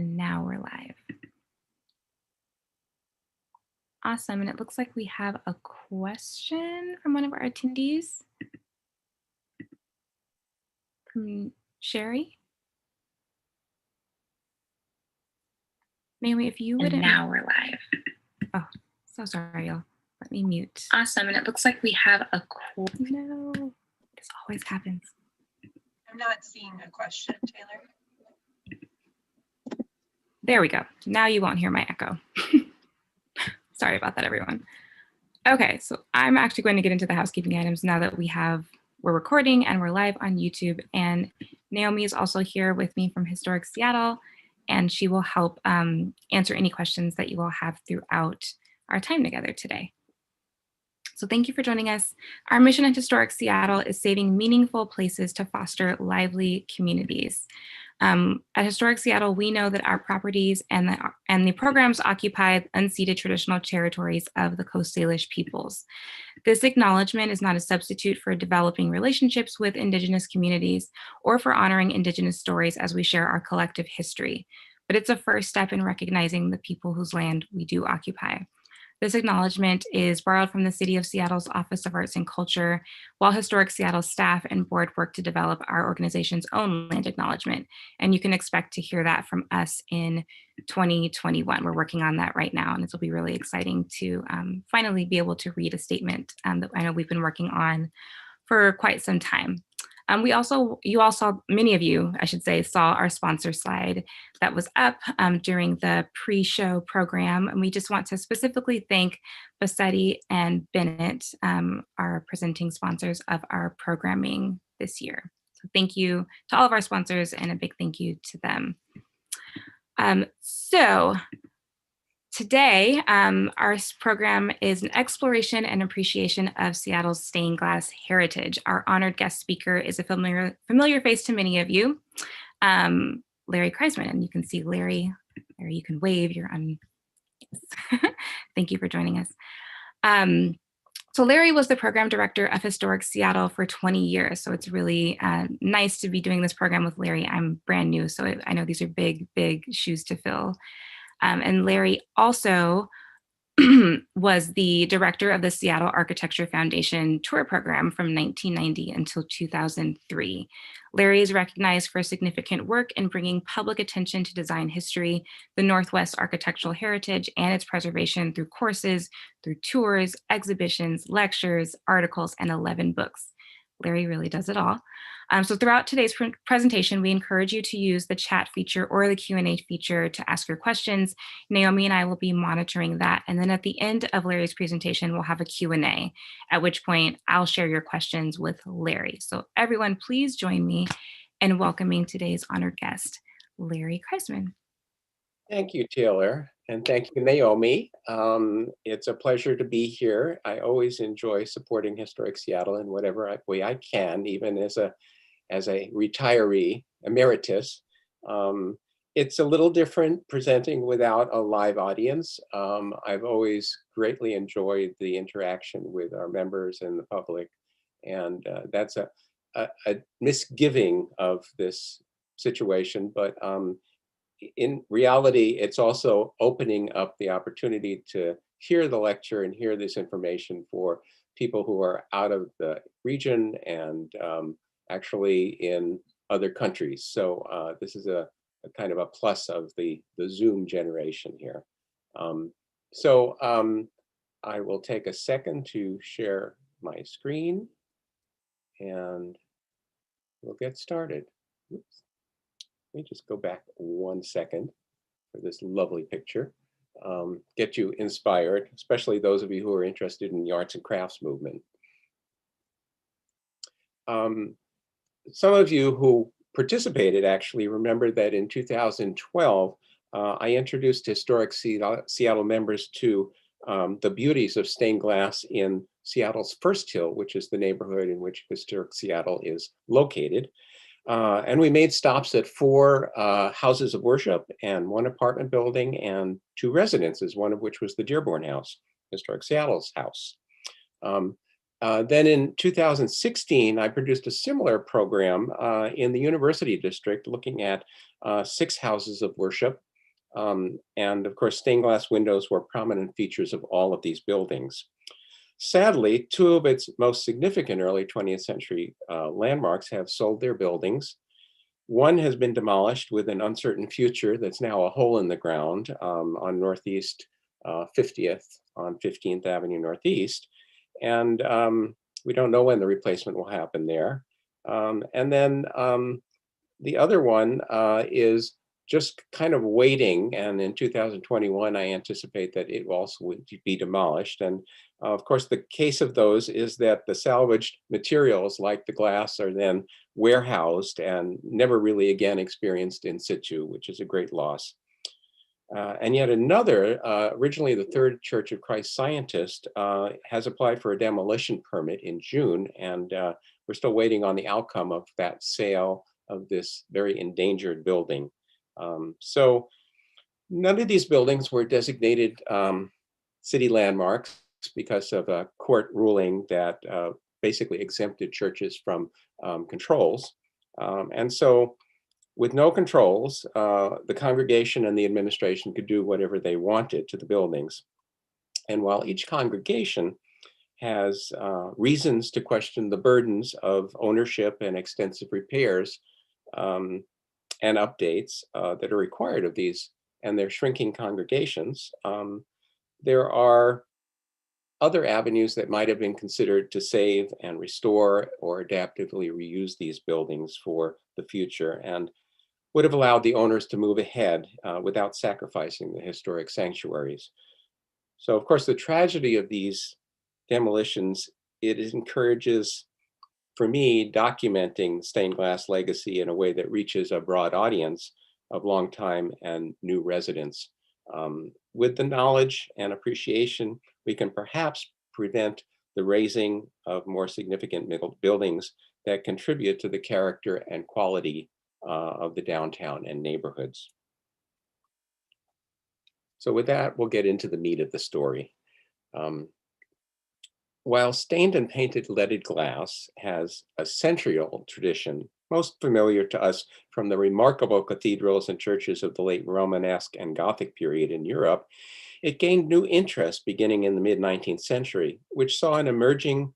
And now we're live. Awesome. And it looks like we have a question from one of our attendees, from Sherry. Naomi, if you would. And now we're live. Oh, so sorry, y'all. Let me mute. Awesome. And it looks like we have a No, this always happens. I'm not seeing a question, Taylor. There we go. Now you won't hear my echo. Sorry about that, everyone. Okay, so I'm actually going to get into the housekeeping items now that we're recording and we're live on YouTube. And Naomi is also here with me from Historic Seattle, and she will help answer any questions that you will have throughout our time together today. So thank you for joining us. Our mission at Historic Seattle is saving meaningful places to foster lively communities. At Historic Seattle, we know that our properties and the programs occupy unceded traditional territories of the Coast Salish peoples. This acknowledgement is not a substitute for developing relationships with Indigenous communities or for honoring Indigenous stories as we share our collective history, but it's a first step in recognizing the people whose land we do occupy. This acknowledgement is borrowed from the City of Seattle's Office of Arts and Culture, while Historic Seattle staff and board work to develop our organization's own land acknowledgement. And you can expect to hear that from us in 2021. We're working on that right now, and this will be really exciting to finally be able to read a statement that I know we've been working on for quite some time. Many of you, I should say, saw our sponsor slide that was up during the pre-show program. And we just want to specifically thank Bassetti and Bennett, our presenting sponsors of our programming this year. So thank you to all of our sponsors and a big thank you to them. Today, our program is an exploration and appreciation of Seattle's stained glass heritage. Our honored guest speaker is a familiar face to many of you, Larry Kreisman, and you can see Larry, you can wave, you're on. Thank you for joining us. So Larry was the program director of Historic Seattle for 20 years. So it's really nice to be doing this program with Larry. I'm brand new, so I know these are big, big shoes to fill. And Larry also was the director of the Seattle Architecture Foundation tour program from 1990 until 2003. Larry is recognized for significant work in bringing public attention to design history, the Northwest architectural heritage, and its preservation through courses, through tours, exhibitions, lectures, articles, and 11 books. Larry really does it all. So throughout today's presentation, we encourage you to use the chat feature or the Q&A feature to ask your questions. Naomi and I will be monitoring that. And then at the end of Larry's presentation, we'll have a Q&A, at which point I'll share your questions with Larry. So everyone, please join me in welcoming today's honored guest, Larry Kreisman. Thank you, Taylor, and thank you, Naomi. It's a pleasure to be here. I always enjoy supporting Historic Seattle in whatever way I can, even as a retiree emeritus. It's a little different presenting without a live audience. I've always greatly enjoyed the interaction with our members and the public, and that's a misgiving of this situation, but in reality, it's also opening up the opportunity to hear the lecture and hear this information for people who are out of the region and actually in other countries. So this is a kind of a plus of the Zoom generation here. I will take a second to share my screen and we'll get started. Oops. Let me just go back 1 second for this lovely picture. Get you inspired, especially those of you who are interested in the arts and crafts movement. Some of you who participated actually remember that in 2012, I introduced Historic Seattle members to the beauties of stained glass in Seattle's First Hill, which is the neighborhood in which Historic Seattle is located. And we made stops at 4 houses of worship and 1 apartment building and 2 residences, one of which was the Dearborn House, Historic Seattle's house. Then in 2016, I produced a similar program in the University District looking at 6 houses of worship And of course, stained glass windows were prominent features of all of these buildings. Sadly, two of its most significant early 20th century landmarks have sold their buildings. One has been demolished with an uncertain future that's now a hole in the ground on Northeast 50th on 15th Avenue Northeast. And we don't know when the replacement will happen there. And then the other one is just kind of waiting. And in 2021, I anticipate that it also would be demolished. And of course, the case of those is that the salvaged materials like the glass are then warehoused and never really again experienced in situ, which is a great loss. And yet another, originally the Third Church of Christ Scientist, has applied for a demolition permit in June, and we're still waiting on the outcome of that sale of this very endangered building. So none of these buildings were designated city landmarks because of a court ruling that basically exempted churches from controls. And so with no controls, the congregation and the administration could do whatever they wanted to the buildings. And while each congregation has reasons to question the burdens of ownership and extensive repairs and updates that are required of these and their shrinking congregations, there are other avenues that might have been considered to save and restore or adaptively reuse these buildings for the future, and would have allowed the owners to move ahead without sacrificing the historic sanctuaries. So of course, the tragedy of these demolitions, it encourages, for me, documenting stained glass legacy in a way that reaches a broad audience of longtime and new residents. With the knowledge and appreciation, we can perhaps prevent the raising of more significant buildings that contribute to the character and quality of the downtown and neighborhoods. So with that, we'll get into the meat of the story. While stained and painted leaded glass has a century-old tradition, most familiar to us from the remarkable cathedrals and churches of the late Romanesque and Gothic period in Europe, it gained new interest beginning in the mid-19th century, which saw an emerging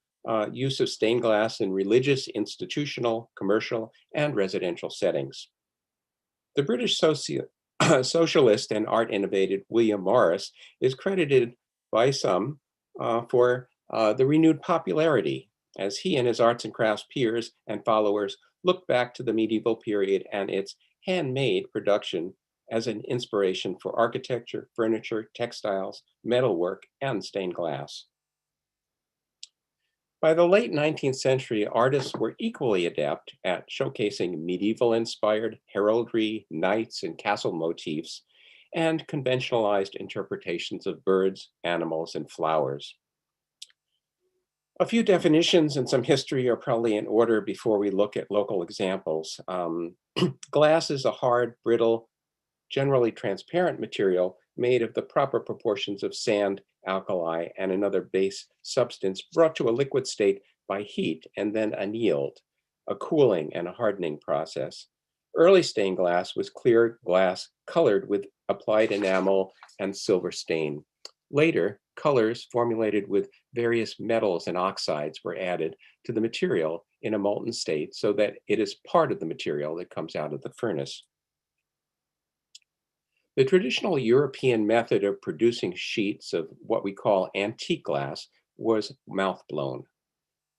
use of stained glass in religious, institutional, commercial, and residential settings. The British socialist and art innovator William Morris is credited by some for the renewed popularity as he and his arts and crafts peers and followers look back to the medieval period and its handmade production as an inspiration for architecture, furniture, textiles, metalwork, and stained glass. By the late 19th century, artists were equally adept at showcasing medieval-inspired heraldry, knights, and castle motifs, and conventionalized interpretations of birds, animals, and flowers. A few definitions and some history are probably in order before we look at local examples. Glass is a hard, brittle, generally transparent material made of the proper proportions of sand, alkali, and another base substance brought to a liquid state by heat and then annealed, a cooling and a hardening process. Early stained glass was clear glass colored with applied enamel and silver stain. Later, colors formulated with various metals and oxides were added to the material in a molten state so that it is part of the material that comes out of the furnace. The traditional European method of producing sheets of what we call antique glass was mouth-blown.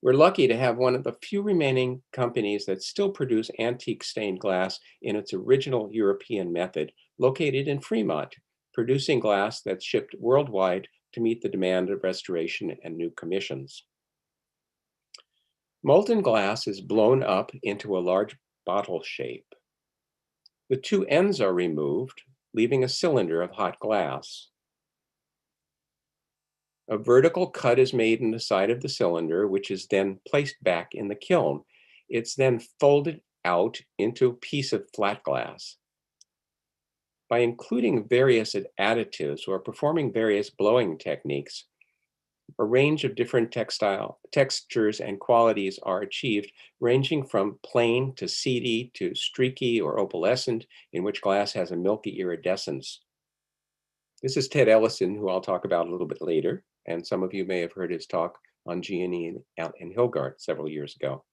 We're lucky to have one of the few remaining companies that still produce antique stained glass in its original European method, located in Fremont, producing glass that's shipped worldwide to meet the demand of restoration and new commissions. Molten glass is blown up into a large bottle shape. The two ends are removed, leaving a cylinder of hot glass. A vertical cut is made in the side of the cylinder, which is then placed back in the kiln. It's then folded out into a piece of flat glass. By including various additives or performing various blowing techniques, a range of different textures and qualities are achieved, ranging from plain to seedy to streaky or opalescent, in which glass has a milky iridescence. This is Ted Ellison, who I'll talk about a little bit later, and some of you may have heard his talk on Giannini and Hilgard several years ago.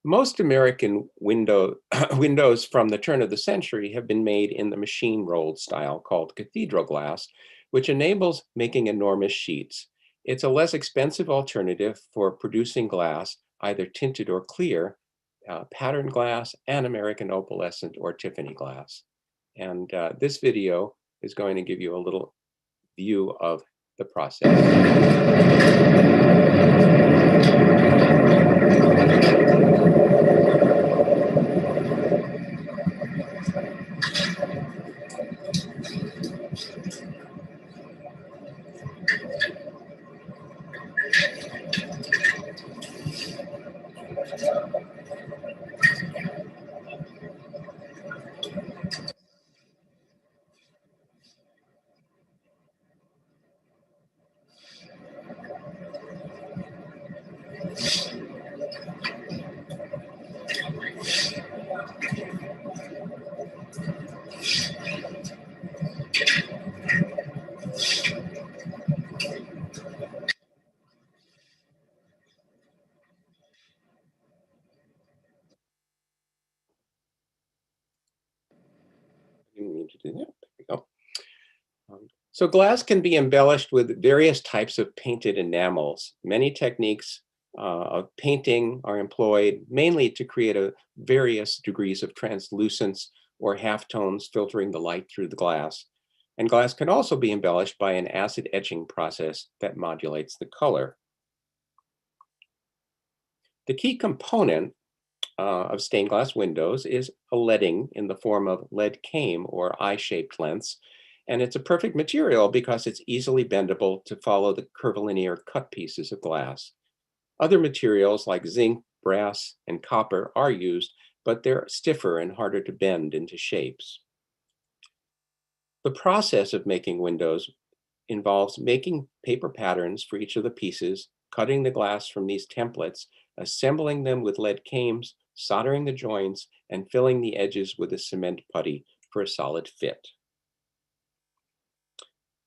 Most American windows from the turn of the century have been made in the machine-rolled style called cathedral glass, which enables making enormous sheets. It's a less expensive alternative for producing glass, either tinted or clear, patterned glass, and American opalescent or Tiffany glass. And this video is going to give you a little view of the process. Didn't mean to do that. There we go. So glass can be embellished with various types of painted enamels. Many techniques of painting are employed mainly to create various degrees of translucence or halftones filtering the light through the glass. And glass can also be embellished by an acid etching process that modulates the color. The key component of stained glass windows is a leading in the form of lead came or eye-shaped lengths. And it's a perfect material because it's easily bendable to follow the curvilinear cut pieces of glass. Other materials like zinc, brass, and copper are used, but they're stiffer and harder to bend into shapes. The process of making windows involves making paper patterns for each of the pieces, cutting the glass from these templates, assembling them with lead cames, soldering the joints, and filling the edges with a cement putty for a solid fit.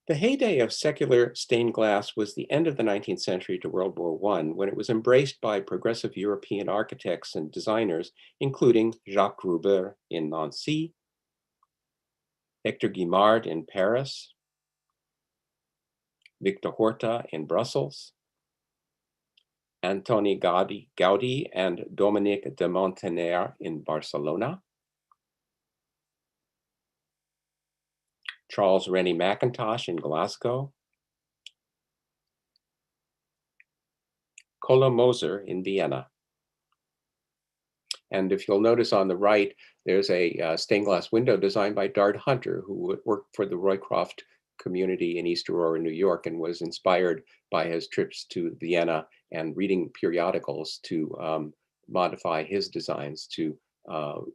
The heyday of secular stained glass was the end of the 19th century to World War I, when it was embraced by progressive European architects and designers, including Jacques Gruber in Nancy, Hector Guimard in Paris, Victor Horta in Brussels, Antoni Gaudi and Dominique de Montaner in Barcelona, Charles Rennie Mackintosh in Glasgow, Kola Moser in Vienna. And if you'll notice on the right, there's a stained glass window designed by Dart Hunter, who worked for the Roycroft community in East Aurora, New York, and was inspired by his trips to Vienna and reading periodicals to modify his designs to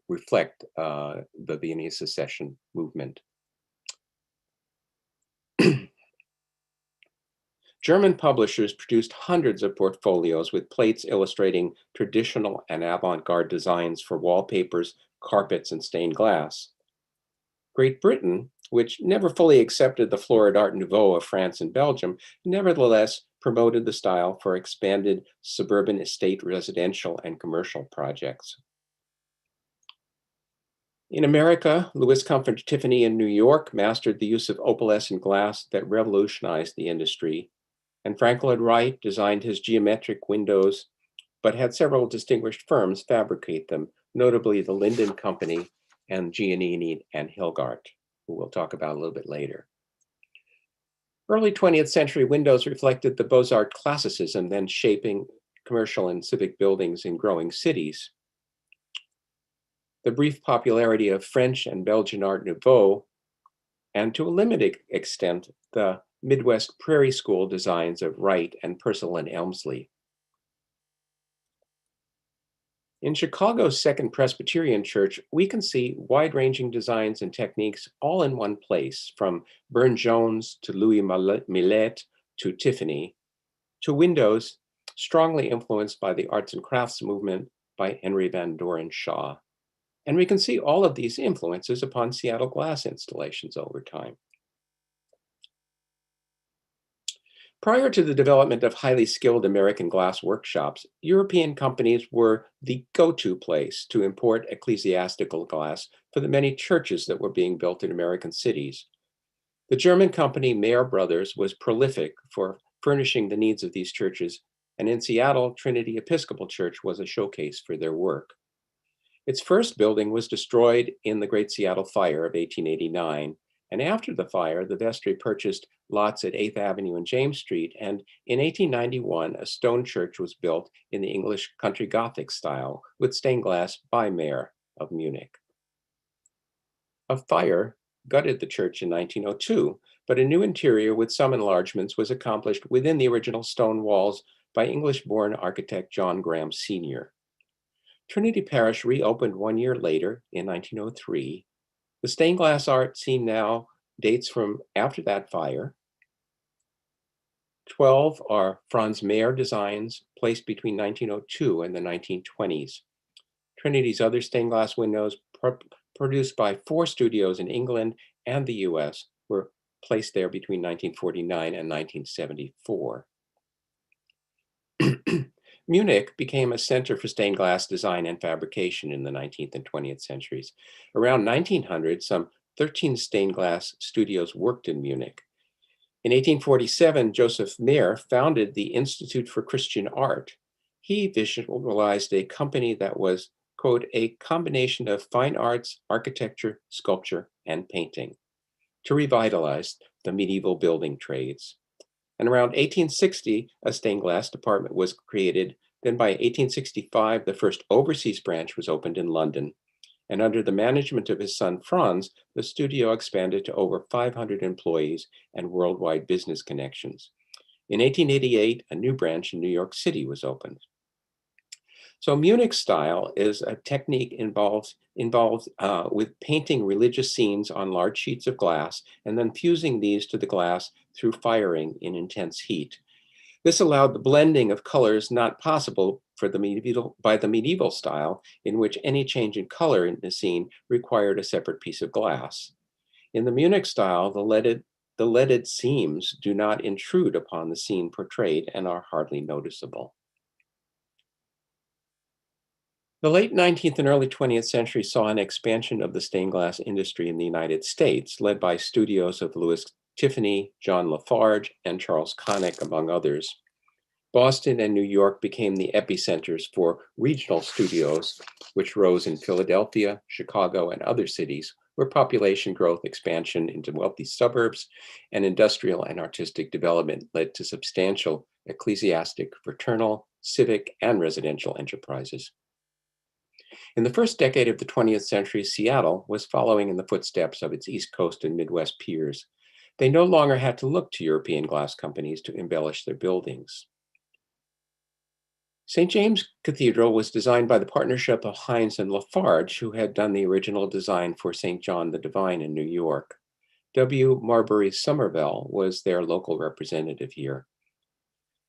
reflect the Viennese secession movement. German publishers produced hundreds of portfolios with plates illustrating traditional and avant-garde designs for wallpapers, carpets, and stained glass. Great Britain, which never fully accepted the florid Art Nouveau of France and Belgium, nevertheless promoted the style for expanded suburban estate residential and commercial projects. In America, Louis Comfort Tiffany in New York mastered the use of opalescent glass that revolutionized the industry. And Frank Lloyd Wright designed his geometric windows, but had several distinguished firms fabricate them, notably the Linden Company and Giannini and Hilgard, who we'll talk about a little bit later. Early 20th century windows reflected the Beaux-Arts classicism, then shaping commercial and civic buildings in growing cities. The brief popularity of French and Belgian Art Nouveau, and to a limited extent, the Midwest Prairie School designs of Wright and Purcell and Elmsley. In Chicago's Second Presbyterian Church, we can see wide-ranging designs and techniques all in one place, from Burne-Jones to Louis Millet, to Tiffany, to windows strongly influenced by the arts and crafts movement by Henry Van Doren Shaw. And we can see all of these influences upon Seattle glass installations over time. Prior to the development of highly skilled American glass workshops, European companies were the go-to place to import ecclesiastical glass for the many churches that were being built in American cities. The German company Mayer Brothers was prolific for furnishing the needs of these churches, and in Seattle, Trinity Episcopal Church was a showcase for their work. Its first building was destroyed in the Great Seattle Fire of 1889, and after the fire, the vestry purchased lots at 8th Avenue and James Street, and in 1891, a stone church was built in the English country Gothic style with stained glass by Mayer of Munich. A fire gutted the church in 1902, but a new interior with some enlargements was accomplished within the original stone walls by English-born architect John Graham Sr. Trinity Parish reopened 1 year later in 1903. The stained glass art seen now dates from after that fire. 12 are Franz Mayer designs placed between 1902 and the 1920s. Trinity's other stained glass windows produced by 4 studios in England and the US were placed there between 1949 and 1974. Munich became a center for stained glass design and fabrication in the 19th and 20th centuries. Around 1900, some 13 stained glass studios worked in Munich. In 1847, Joseph Mayer founded the Institute for Christian Art. He visualized a company that was, quote, a combination of fine arts, architecture, sculpture, and painting to revitalize the medieval building trades. And around 1860, a stained glass department was created. Then by 1865, the first overseas branch was opened in London. And under the management of his son, Franz, the studio expanded to over 500 employees and worldwide business connections. In 1888, a new branch in New York City was opened. So Munich style is a technique involved with painting religious scenes on large sheets of glass and then fusing these to the glass through firing in intense heat. This allowed the blending of colors not possible by the medieval style, in which any change in color in the scene required a separate piece of glass. In the Munich style, the leaded seams do not intrude upon the scene portrayed and are hardly noticeable. The late 19th and early 20th century saw an expansion of the stained glass industry in the United States, led by studios of Louis Tiffany, John Lafarge, and Charles Connick, among others. Boston and New York became the epicenters for regional studios, which rose in Philadelphia, Chicago, and other cities, where population growth, expansion into wealthy suburbs, and industrial and artistic development led to substantial ecclesiastic, fraternal, civic, and residential enterprises. In the first decade of the 20th century, Seattle was following in the footsteps of its East Coast and Midwest peers. They no longer had to look to European glass companies to embellish their buildings. St. James Cathedral was designed by the partnership of Hines and Lafarge, who had done the original design for St. John the Divine in New York. W. Marbury Somerville was their local representative here.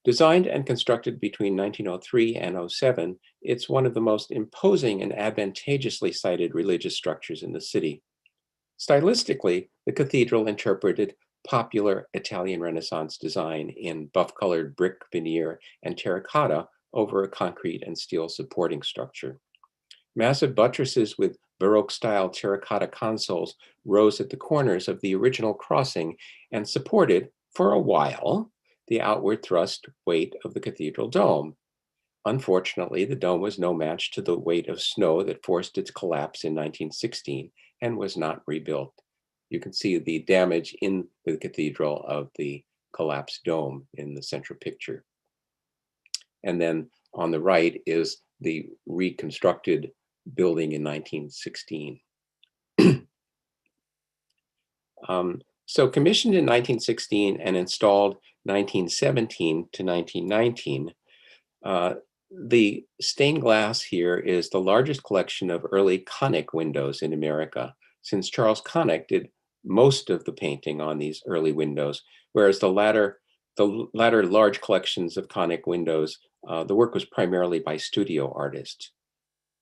Designed and constructed between 1903 and 07, it's one of the most imposing and advantageously sited religious structures in the city. Stylistically, the cathedral interpreted popular Italian Renaissance design in buff-colored brick veneer and terracotta over a concrete and steel supporting structure. Massive buttresses with Baroque-style terracotta consoles rose at the corners of the original crossing and supported, for a while, the outward thrust weight of the cathedral dome. Unfortunately, the dome was no match to the weight of snow that forced its collapse in 1916 and was not rebuilt. You can see the damage in the cathedral of the collapsed dome in the central picture. And then on the right is the reconstructed building in 1916. So commissioned in 1916 and installed 1917 to 1919, the stained glass here is the largest collection of early Connick windows in America, since Charles Connick did most of the painting on these early windows, whereas the latter the latter large collections of conic windows, the work was primarily by studio artists.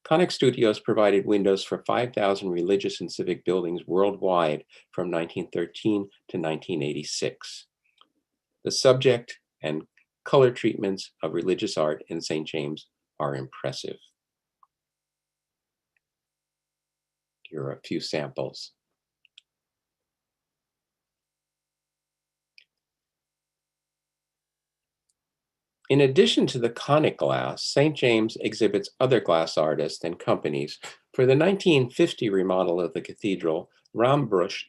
Conic Studios provided windows for 5,000 religious and civic buildings worldwide from 1913 to 1986. The subject and color treatments of religious art in St. James are impressive. Here are a few samples. In addition to the conic glass, St. James exhibits other glass artists and companies. For the 1950 remodel of the cathedral, Rambusch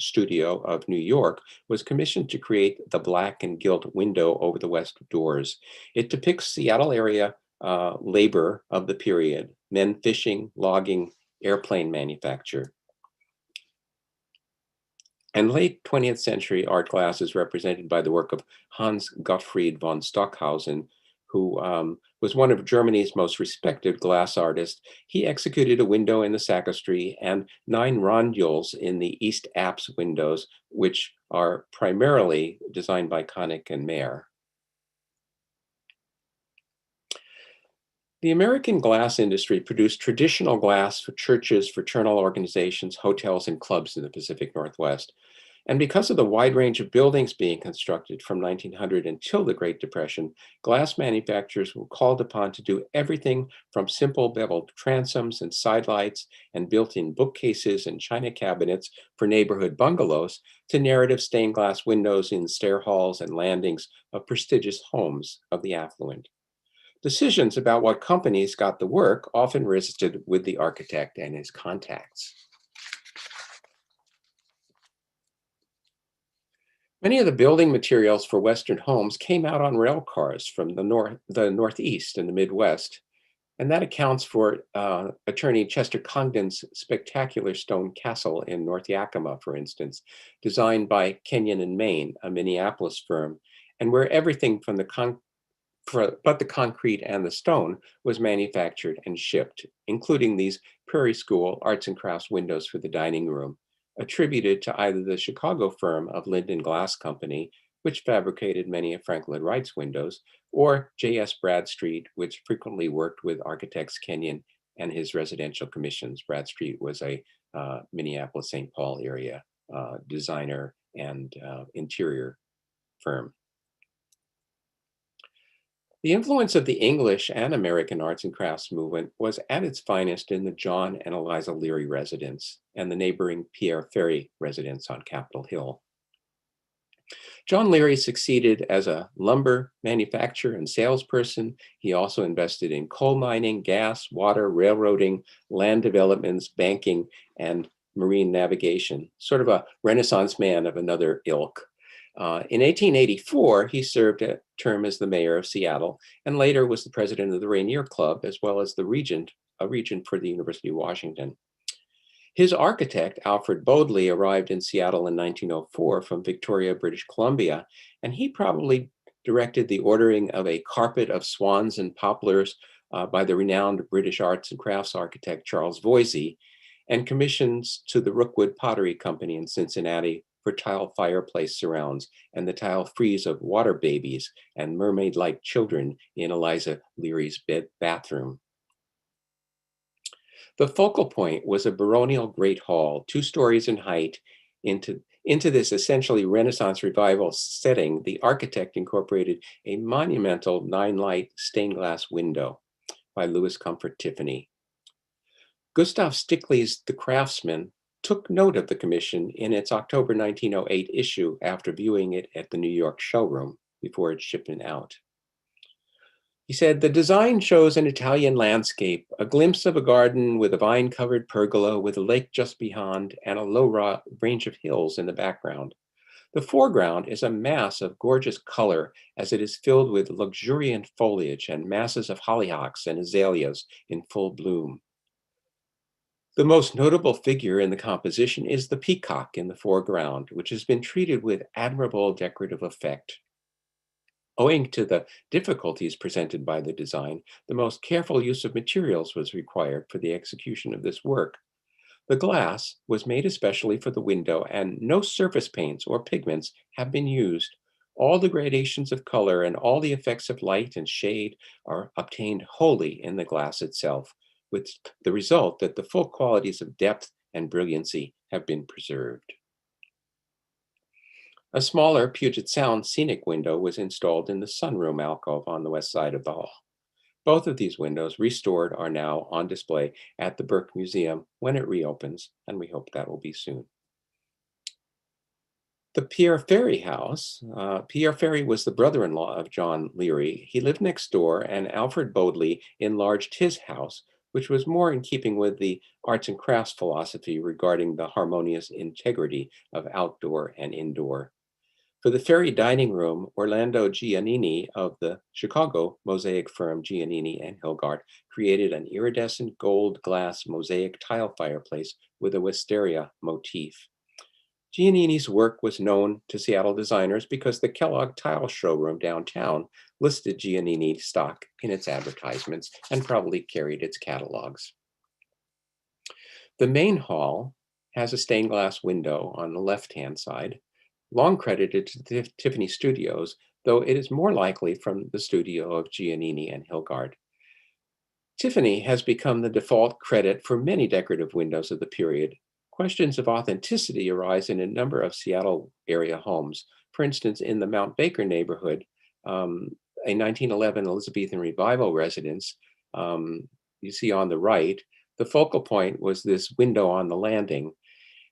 Studio of New York was commissioned to create the black and gilt window over the west doors. It depicts Seattle area labor of the period, men fishing, logging, airplane manufacture. And late 20th century art glass is represented by the work of Hans Gottfried von Stockhausen, who was one of Germany's most respected glass artists. He executed a window in the sacristy and 9 rondules in the East Apse windows, which are primarily designed by Koenig and Mayer. The American glass industry produced traditional glass for churches, fraternal organizations, hotels, and clubs in the Pacific Northwest. And because of the wide range of buildings being constructed from 1900 until the Great Depression, glass manufacturers were called upon to do everything from simple beveled transoms and sidelights and built-in bookcases and china cabinets for neighborhood bungalows to narrative stained glass windows in stair halls and landings of prestigious homes of the affluent. Decisions about what companies got the work often rested with the architect and his contacts. Many of the building materials for Western homes came out on rail cars from the Northeast and the Midwest, and that accounts for attorney Chester Congdon's spectacular stone castle in North Yakima, for instance, designed by Kenyon and Main, a Minneapolis firm, and where everything from but the concrete and the stone was manufactured and shipped, including these Prairie School arts and crafts windows for the dining room, attributed to either the Chicago firm of Linden Glass Company, which fabricated many of Frank Lloyd Wright's windows, or J.S. Bradstreet, which frequently worked with architects Kenyon and his residential commissions. Bradstreet was a Minneapolis-St. Paul area designer and interior firm. The influence of the English and American arts and crafts movement was at its finest in the John and Eliza Leary residence and the neighboring Pierre Ferry residence on Capitol Hill. John Leary succeeded as a lumber manufacturer and salesperson. He also invested in coal mining, gas, water, railroading, land developments, banking, and marine navigation, sort of a Renaissance man of another ilk. In 1884, he served a term as the mayor of Seattle and later was the president of the Rainier Club, as well as a regent for the University of Washington. His architect, Alfred Bodley, arrived in Seattle in 1904 from Victoria, British Columbia, and he probably directed the ordering of a carpet of swans and poplars by the renowned British arts and crafts architect Charles Voysey, and commissions to the Rookwood Pottery Company in Cincinnati for tile fireplace surrounds and the tile frieze of water babies and mermaid-like children in Eliza Leary's bathroom. The focal point was a baronial great hall, 2 stories in height. Into this essentially Renaissance revival setting, the architect incorporated a monumental 9-light stained glass window by Louis Comfort Tiffany. Gustav Stickley's The Craftsman took note of the commission in its October 1908 issue after viewing it at the New York showroom before its shipment out. He said, "The design shows an Italian landscape, a glimpse of a garden with a vine-covered pergola with a lake just beyond and a low range of hills in the background. The foreground is a mass of gorgeous color as it is filled with luxuriant foliage and masses of hollyhocks and azaleas in full bloom. The most notable figure in the composition is the peacock in the foreground, which has been treated with admirable decorative effect. Owing to the difficulties presented by the design, the most careful use of materials was required for the execution of this work. The glass was made especially for the window, and no surface paints or pigments have been used. All the gradations of color and all the effects of light and shade are obtained wholly in the glass itself, with the result that the full qualities of depth and brilliancy have been preserved. A smaller Puget Sound scenic window was installed in the sunroom alcove on the west side of the hall. Both of these windows, restored, are now on display at the Burke Museum when it reopens, and we hope that will be soon. The Pierre Ferry house, Pierre Ferry was the brother-in-law of John Leary. He lived next door, and Alfred Bodley enlarged his house, which was more in keeping with the arts and crafts philosophy regarding the harmonious integrity of outdoor and indoor. For the Ferry dining room, Orlando Giannini of the Chicago mosaic firm Giannini and Hilgard created an iridescent gold glass mosaic tile fireplace with a wisteria motif. Giannini's work was known to Seattle designers because the Kellogg Tile Showroom downtown listed Giannini stock in its advertisements and probably carried its catalogs. The main hall has a stained glass window on the left-hand side, long credited to the Tiffany Studios, though it is more likely from the studio of Giannini and Hilgard. Tiffany has become the default credit for many decorative windows of the period. Questions of authenticity arise in a number of Seattle area homes. For instance, in the Mount Baker neighborhood, a 1911 Elizabethan Revival residence, you see on the right, the focal point was this window on the landing.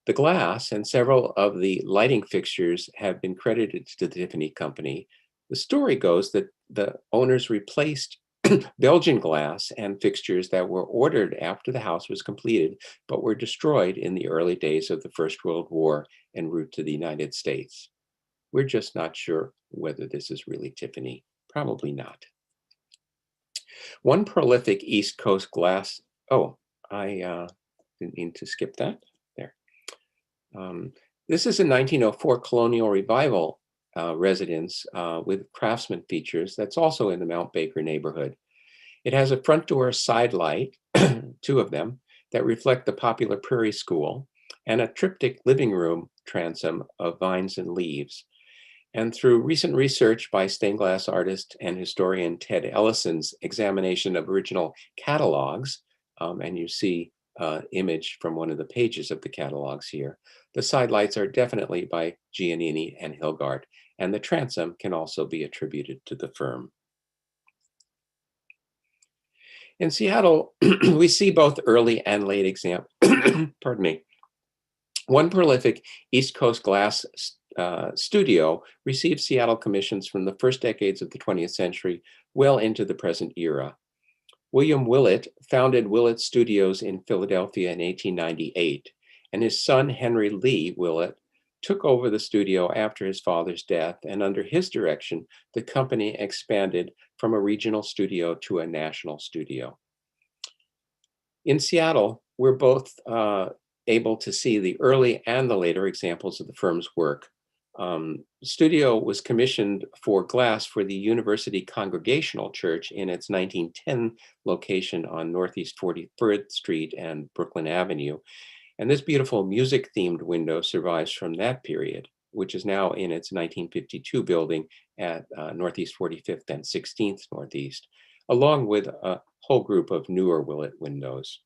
The glass and several of the lighting fixtures have been credited to the Tiffany Company. The story goes that the owners replaced Belgian glass and fixtures that were ordered after the house was completed, but were destroyed in the early days of the First World War en route to the United States. We're just not sure whether this is really Tiffany. Probably not. One prolific East Coast glass, I didn't mean to skip that. There. This is a 1904 Colonial Revival residence with craftsman features that's also in the Mount Baker neighborhood. It has a front door side light, two of them, that reflect the popular Prairie School, and a triptych living room transom of vines and leaves. And through recent research by stained glass artist and historian Ted Ellison's examination of original catalogs, and you see image from one of the pages of the catalogs here, the side lights are definitely by Giannini and Hilgard, and the transom can also be attributed to the firm. In Seattle, we see both early and late examples. Pardon me. One prolific East Coast glass studio received Seattle commissions from the first decades of the 20th century well into the present era. William Willett founded Willett Studios in Philadelphia in 1898, and his son Henry Lee Willett took over the studio after his father's death, and under his direction, the company expanded from a regional studio to a national studio. In Seattle, we're both able to see the early and the later examples of the firm's work. The studio was commissioned for glass for the University Congregational Church in its 1910 location on Northeast 43rd Street and Brooklyn Avenue. And this beautiful music-themed window survives from that period, which is now in its 1952 building at Northeast 45th and 16th Northeast, along with a whole group of newer Willett windows.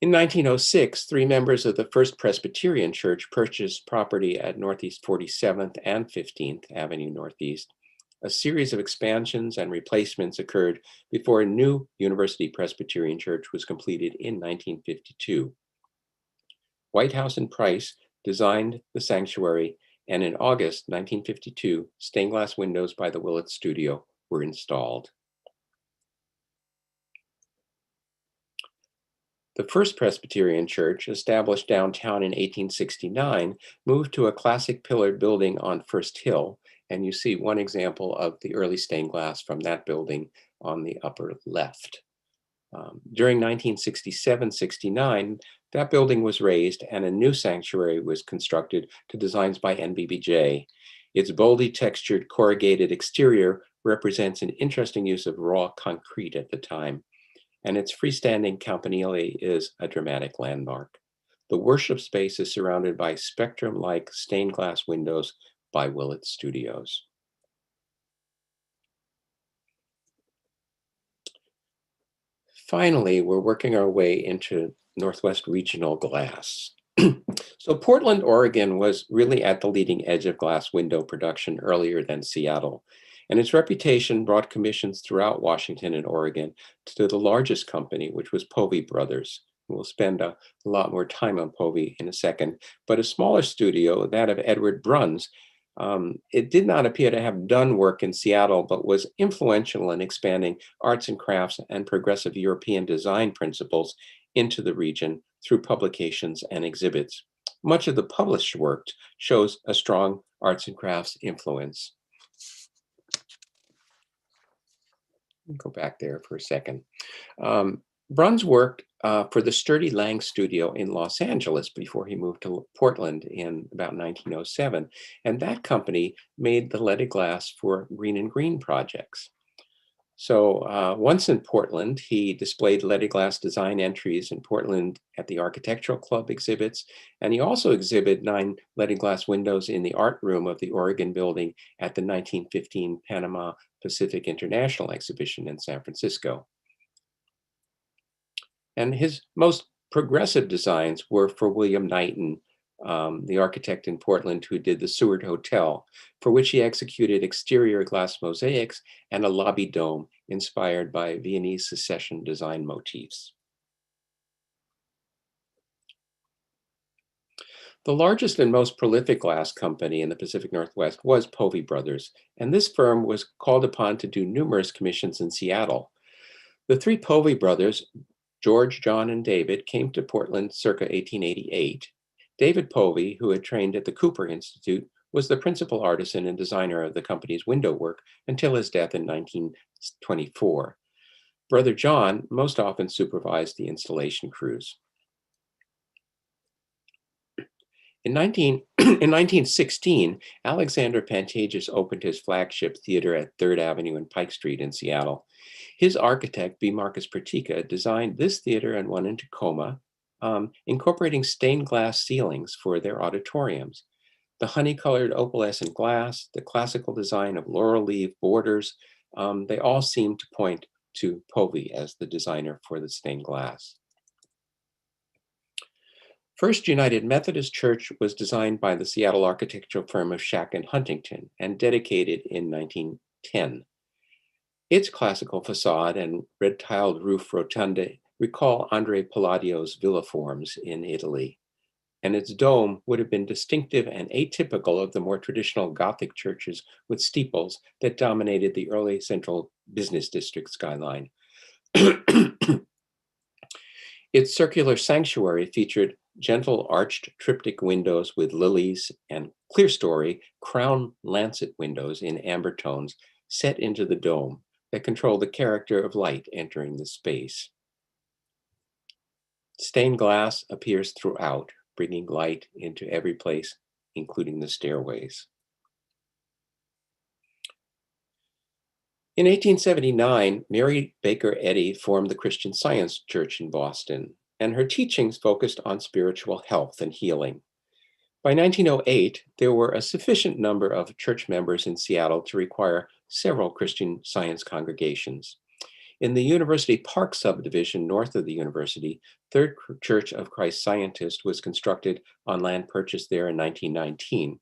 In 1906, 3 members of the First Presbyterian Church purchased property at Northeast 47th and 15th Avenue Northeast. A series of expansions and replacements occurred before a new University Presbyterian Church was completed in 1952. Whitehouse and Price designed the sanctuary, and in August 1952, stained glass windows by the Willett Studio were installed. The First Presbyterian Church, established downtown in 1869, moved to a classic pillared building on First Hill, and you see one example of the early stained glass from that building on the upper left. During 1967-69, that building was raised and a new sanctuary was constructed to designs by NBBJ. Its boldly textured corrugated exterior represents an interesting use of raw concrete at the time, and its freestanding campanile is a dramatic landmark. The worship space is surrounded by spectrum-like stained glass windows by Willett Studios. Finally, we're working our way into Northwest Regional glass. So Portland, Oregon was really at the leading edge of glass window production earlier than Seattle, and its reputation brought commissions throughout Washington and Oregon to the largest company, which was Povey Brothers. We'll spend a lot more time on Povey in a second, but a smaller studio, that of Edward Bruns, it did not appear to have done work in Seattle, but was influential in expanding arts and crafts and progressive European design principles into the region through publications and exhibits. Much of the published work shows a strong arts and crafts influence. Go back there for a second. Bruns worked for the Sturdy Lang Studio in Los Angeles before he moved to Portland in about 1907. And that company made the leaded glass for Green and Green projects. So once in Portland, he displayed leaded glass design entries in Portland at the Architectural Club exhibits. And he also exhibited 9 leaded glass windows in the art room of the Oregon building at the 1915 Panama Pacific International Exhibition in San Francisco. And his most progressive designs were for William Knighton, the architect in Portland who did the Seward Hotel, for which he executed exterior glass mosaics and a lobby dome inspired by Viennese Secession design motifs. The largest and most prolific glass company in the Pacific Northwest was Povey Brothers, and this firm was called upon to do numerous commissions in Seattle. The 3 Povey brothers, George, John, and David, came to Portland circa 1888. David Povey, who had trained at the Cooper Institute, was the principal artisan and designer of the company's window work until his death in 1924. Brother John most often supervised the installation crews. In 1916, Alexander Pantages opened his flagship theater at 3rd Avenue and Pike Street in Seattle. His architect, B. Marcus Pertica, designed this theater and one in Tacoma, incorporating stained glass ceilings for their auditoriums. The honey-colored opalescent glass, the classical design of laurel leaf borders, they all seem to point to Povey as the designer for the stained glass. First United Methodist Church was designed by the Seattle architectural firm of Shack and Huntington and dedicated in 1910. Its classical facade and red-tiled roof rotunda recall Andre Palladio's villa forms in Italy, and its dome would have been distinctive and atypical of the more traditional Gothic churches with steeples that dominated the early central business district skyline. Its circular sanctuary featured gentle arched triptych windows with lilies and clerestory crown lancet windows in amber tones set into the dome that control the character of light entering the space. Stained glass appears throughout, bringing light into every place, including the stairways. In 1879, Mary Baker Eddy formed the Christian Science Church in Boston, and her teachings focused on spiritual health and healing. By 1908, there were a sufficient number of church members in Seattle to require several Christian Science congregations. In the University Park subdivision north of the university, Third Church of Christ Scientist was constructed on land purchased there in 1919.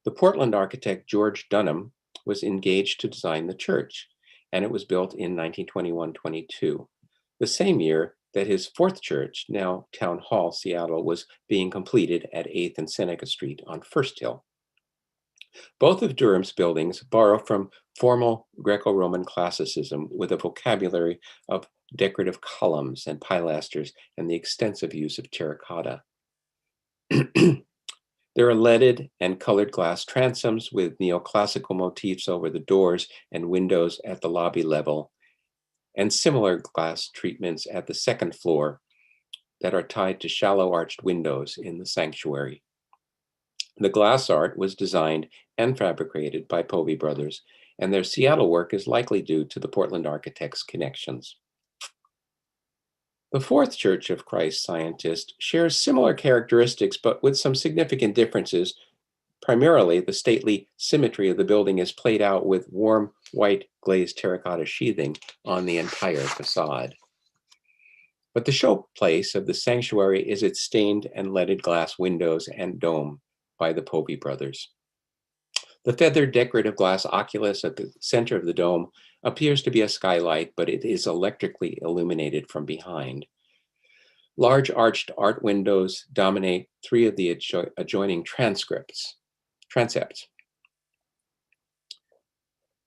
The Portland architect George Dunham was engaged to design the church, and it was built in 1921-22, the same year that his 4th church, now Town Hall, Seattle, was being completed at 8th and Seneca Street on First Hill. Both of Durham's buildings borrow from formal Greco-Roman classicism with a vocabulary of decorative columns and pilasters and the extensive use of terracotta. There are leaded and colored glass transoms with neoclassical motifs over the doors and windows at the lobby level, and similar glass treatments at the 2nd floor that are tied to shallow arched windows in the sanctuary. The glass art was designed and fabricated by Povey Brothers, and their Seattle work is likely due to the Portland architects' connections. The 4th Church of Christ Scientist shares similar characteristics, but with some significant differences, Primarily, the stately symmetry of the building is played out with warm white glazed terracotta sheathing on the entire facade. But the showplace of the sanctuary is its stained and leaded glass windows and dome by the Povey brothers. The feathered decorative glass oculus at the center of the dome appears to be a skylight, but it is electrically illuminated from behind. Large arched art windows dominate three of the adjoining transepts.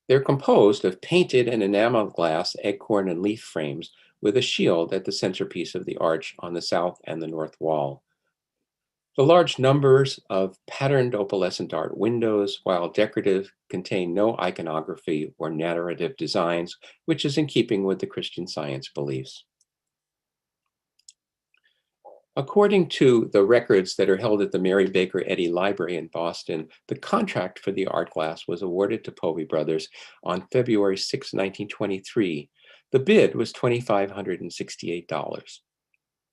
They're composed of painted and enameled glass, acorn, and leaf frames with a shield at the centerpiece of the arch on the south and the north wall. The large numbers of patterned opalescent art windows, while decorative, contain no iconography or narrative designs, which is in keeping with the Christian Science beliefs. According to the records that are held at the Mary Baker Eddy Library in Boston, the contract for the art glass was awarded to Povey Brothers on February 6, 1923. The bid was $2,568.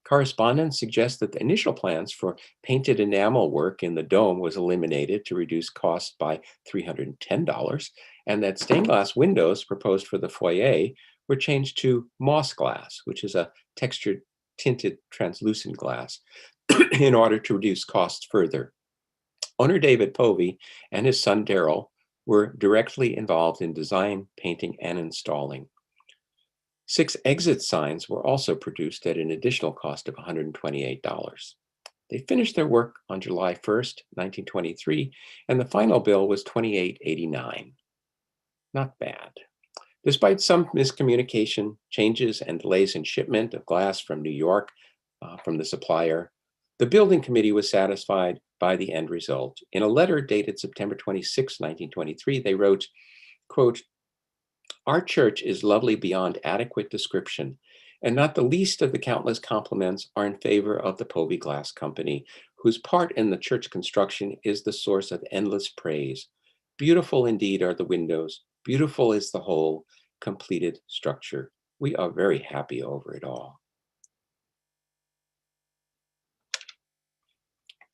Correspondence suggests that the initial plans for painted enamel work in the dome was eliminated to reduce costs by $310, and that stained glass windows proposed for the foyer were changed to moss glass, which is a textured tinted translucent glass, in order to reduce costs further. Owner David Povey and his son Daryl were directly involved in design, painting, and installing. 6 exit signs were also produced at an additional cost of $128. They finished their work on July 1st, 1923, and the final bill was $28.89. Not bad. Despite some miscommunication, changes, and delays in shipment of glass from New York from the supplier, the building committee was satisfied by the end result. In a letter dated September 26, 1923, they wrote, quote, "Our church is lovely beyond adequate description, and not the least of the countless compliments are in favor of the Povey Glass Company, whose part in the church construction is the source of endless praise. Beautiful indeed are the windows, beautiful is the whole completed structure. We are very happy over it all."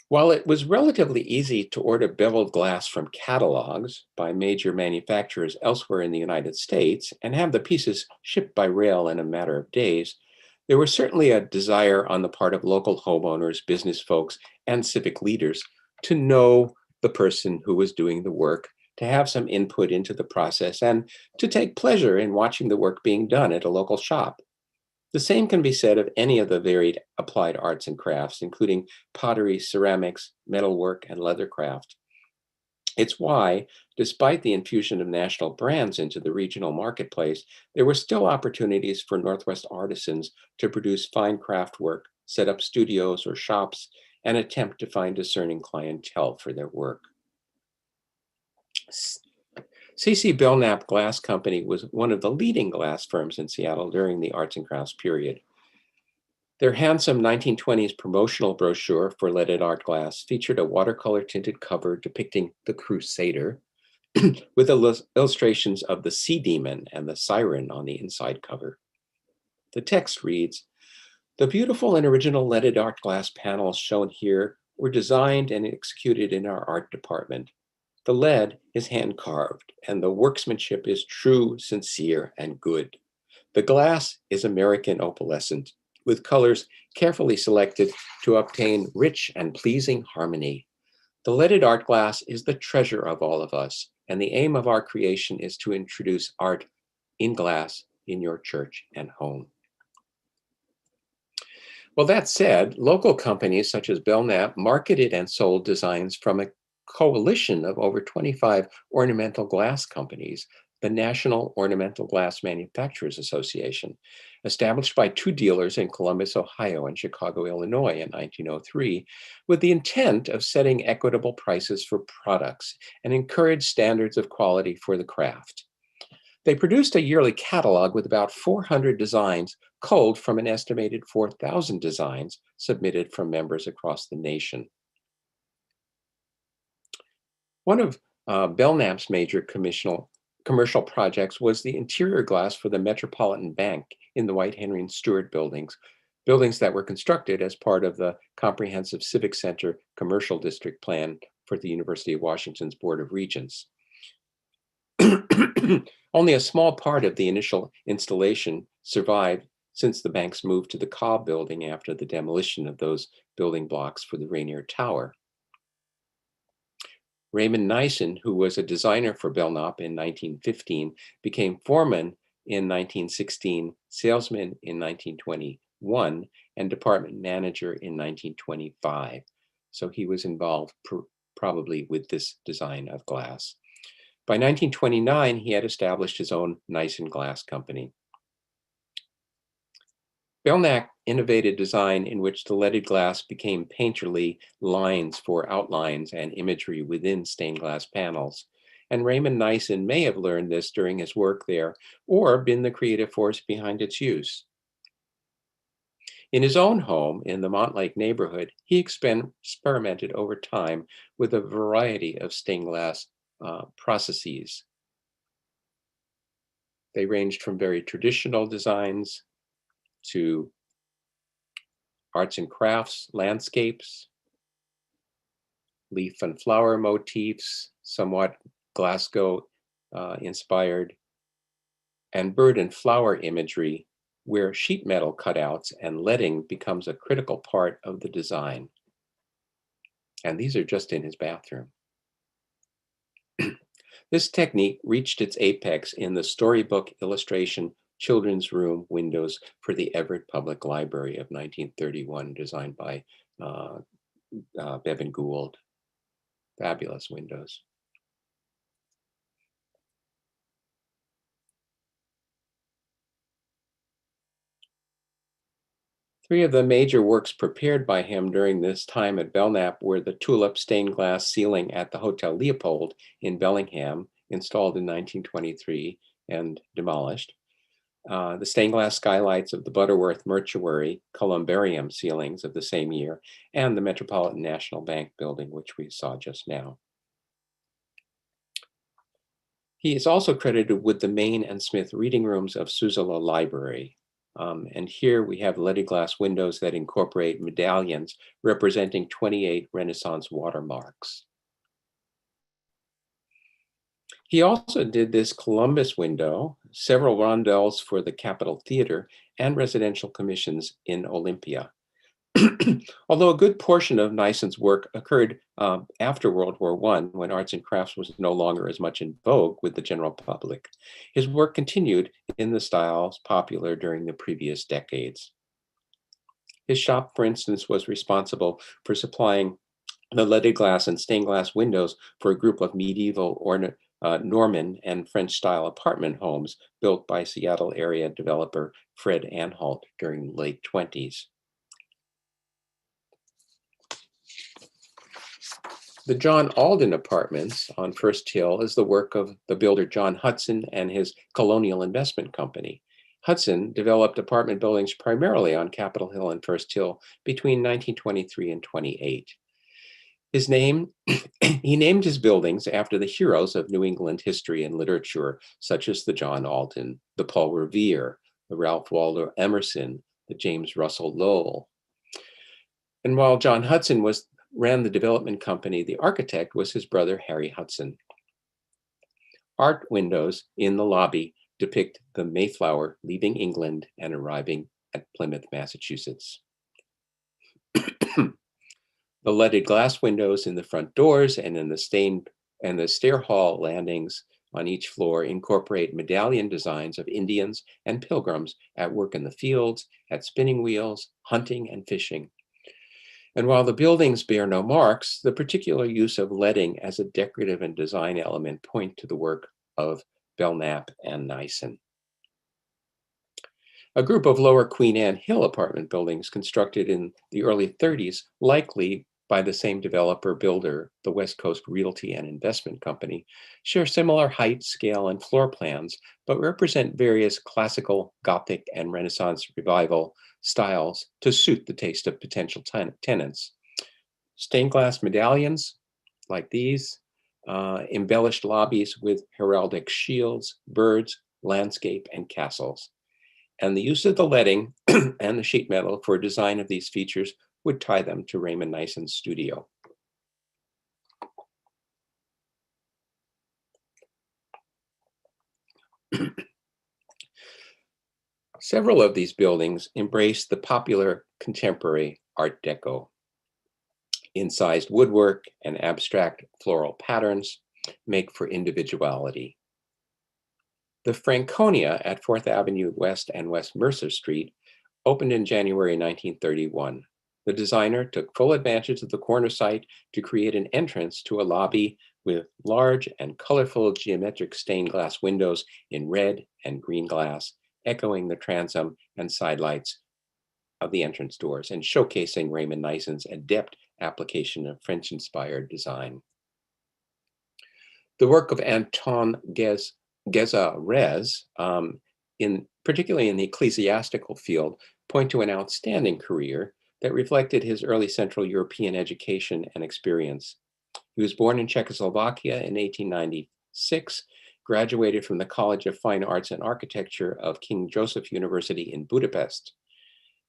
While it was relatively easy to order beveled glass from catalogs by major manufacturers elsewhere in the United States and have the pieces shipped by rail in a matter of days, there was certainly a desire on the part of local homeowners, business folks, and civic leaders to know the person who was doing the work, to have some input into the process, and to take pleasure in watching the work being done at a local shop. The same can be said of any of the varied applied arts and crafts, including pottery, ceramics, metalwork, and leathercraft. It's why, despite the infusion of national brands into the regional marketplace, there were still opportunities for Northwest artisans to produce fine craft work, set up studios or shops, and attempt to find discerning clientele for their work. C.C. Belknap Glass Company was one of the leading glass firms in Seattle during the arts and crafts period. Their handsome 1920s promotional brochure for leaded art glass featured a watercolor tinted cover depicting the Crusader with illustrations of the sea demon and the siren on the inside cover. The text reads, "The beautiful and original leaded art glass panels shown here were designed and executed in our art department. The lead is hand carved, and the workmanship is true, sincere, and good. The glass is American opalescent, with colors carefully selected to obtain rich and pleasing harmony. The leaded art glass is the treasure of all of us, and the aim of our creation is to introduce art in glass in your church and home." Well, that said, local companies such as Belknap marketed and sold designs from a coalition of over 25 ornamental glass companies, the National Ornamental Glass Manufacturers Association, established by 2 dealers in Columbus, Ohio and Chicago, Illinois in 1903, with the intent of setting equitable prices for products and encourage standards of quality for the craft. They produced a yearly catalog with about 400 designs culled from an estimated 4,000 designs submitted from members across the nation. One of Belknap's major commercial projects was the interior glass for the Metropolitan Bank in the White Henry and Stewart buildings that were constructed as part of the Comprehensive Civic Center Commercial District Plan for the University of Washington's Board of Regents. Only a small part of the initial installation survived since the bank's moved to the Cobb building after the demolition of those building blocks for the Rainier Tower. Raymond Nyssen, who was a designer for Belknap in 1915, became foreman in 1916, salesman in 1921, and department manager in 1925. So he was involved probably with this design of glass. By 1929, he had established his own Nyssen Glass Company. Belknap innovated design in which the leaded glass became painterly lines for outlines and imagery within stained glass panels. And Raymond Nyssen may have learned this during his work there or been the creative force behind its use. In his own home in the Montlake neighborhood, he experimented over time with a variety of stained glass processes. They ranged from very traditional designs to arts and crafts, landscapes, leaf and flower motifs, somewhat Glasgow inspired, and bird and flower imagery, where sheet metal cutouts and leading becomes a critical part of the design. And these are just in his bathroom. This technique reached its apex in the storybook illustration children's room windows for the Everett Public Library of 1931, designed by Bevan Gould. Fabulous windows. Three of the major works prepared by him during this time at Belknap were the tulip stained glass ceiling at the Hotel Leopold in Bellingham, installed in 1923 and demolished, the stained glass skylights of the Butterworth Mortuary columbarium ceilings of the same year, and the Metropolitan National Bank building, which we saw just now. He is also credited with the Main and Smith reading rooms of Suzela Library. And here we have leaded glass windows that incorporate medallions representing 28 Renaissance watermarks. He also did this Columbus window, several rondels for the Capitol Theater, and residential commissions in Olympia. Although a good portion of Nyssen's work occurred after World War I, when arts and crafts was no longer as much in vogue with the general public, his work continued in the styles popular during the previous decades. His shop, for instance, was responsible for supplying the leaded glass and stained glass windows for a group of medieval Norman and French-style apartment homes built by Seattle area developer Fred Anhalt during the late 1920s. The John Alden Apartments on First Hill is the work of the builder John Hudson and his Colonial Investment Company. Hudson developed apartment buildings primarily on Capitol Hill and First Hill between 1923 and 28. He named his buildings after the heroes of New England history and literature, such as the John Alden, the Paul Revere, the Ralph Waldo Emerson, the James Russell Lowell. And while John Hudson ran the development company, the architect was his brother, Harry Hudson. Art windows in the lobby depict the Mayflower leaving England and arriving at Plymouth, Massachusetts. The leaded glass windows in the front doors and in the stair hall landings on each floor incorporate medallion designs of Indians and pilgrims at work in the fields, at spinning wheels, hunting and fishing. And while the buildings bear no marks, the particular use of leading as a decorative and design element point to the work of Belknap and Nyssen. A group of Lower Queen Anne Hill apartment buildings constructed in the early 1930s, likely by the same developer builder, the West Coast Realty and Investment Company, share similar height, scale, and floor plans, but represent various classical, Gothic, and Renaissance revival styles to suit the taste of potential tenants. Stained glass medallions, like these, embellished lobbies with heraldic shields, birds, landscape, and castles. And the use of the leading and the sheet metal for design of these features would tie them to Raymond Nyssen's studio. Several of these buildings embrace the popular contemporary Art Deco. Incised woodwork and abstract floral patterns make for individuality. The Franconia at 4th Avenue West and West Mercer Street opened in January 1931. The designer took full advantage of the corner site to create an entrance to a lobby with large and colorful geometric stained glass windows in red and green glass, echoing the transom and sidelights of the entrance doors and showcasing Raymond Nison's adept application of French-inspired design. The work of Anton Géza-Rez, particularly in the ecclesiastical field, point to an outstanding career that reflected his early Central European education and experience. He was born in Czechoslovakia in 1896, graduated from the College of Fine Arts and Architecture of King Joseph University in Budapest.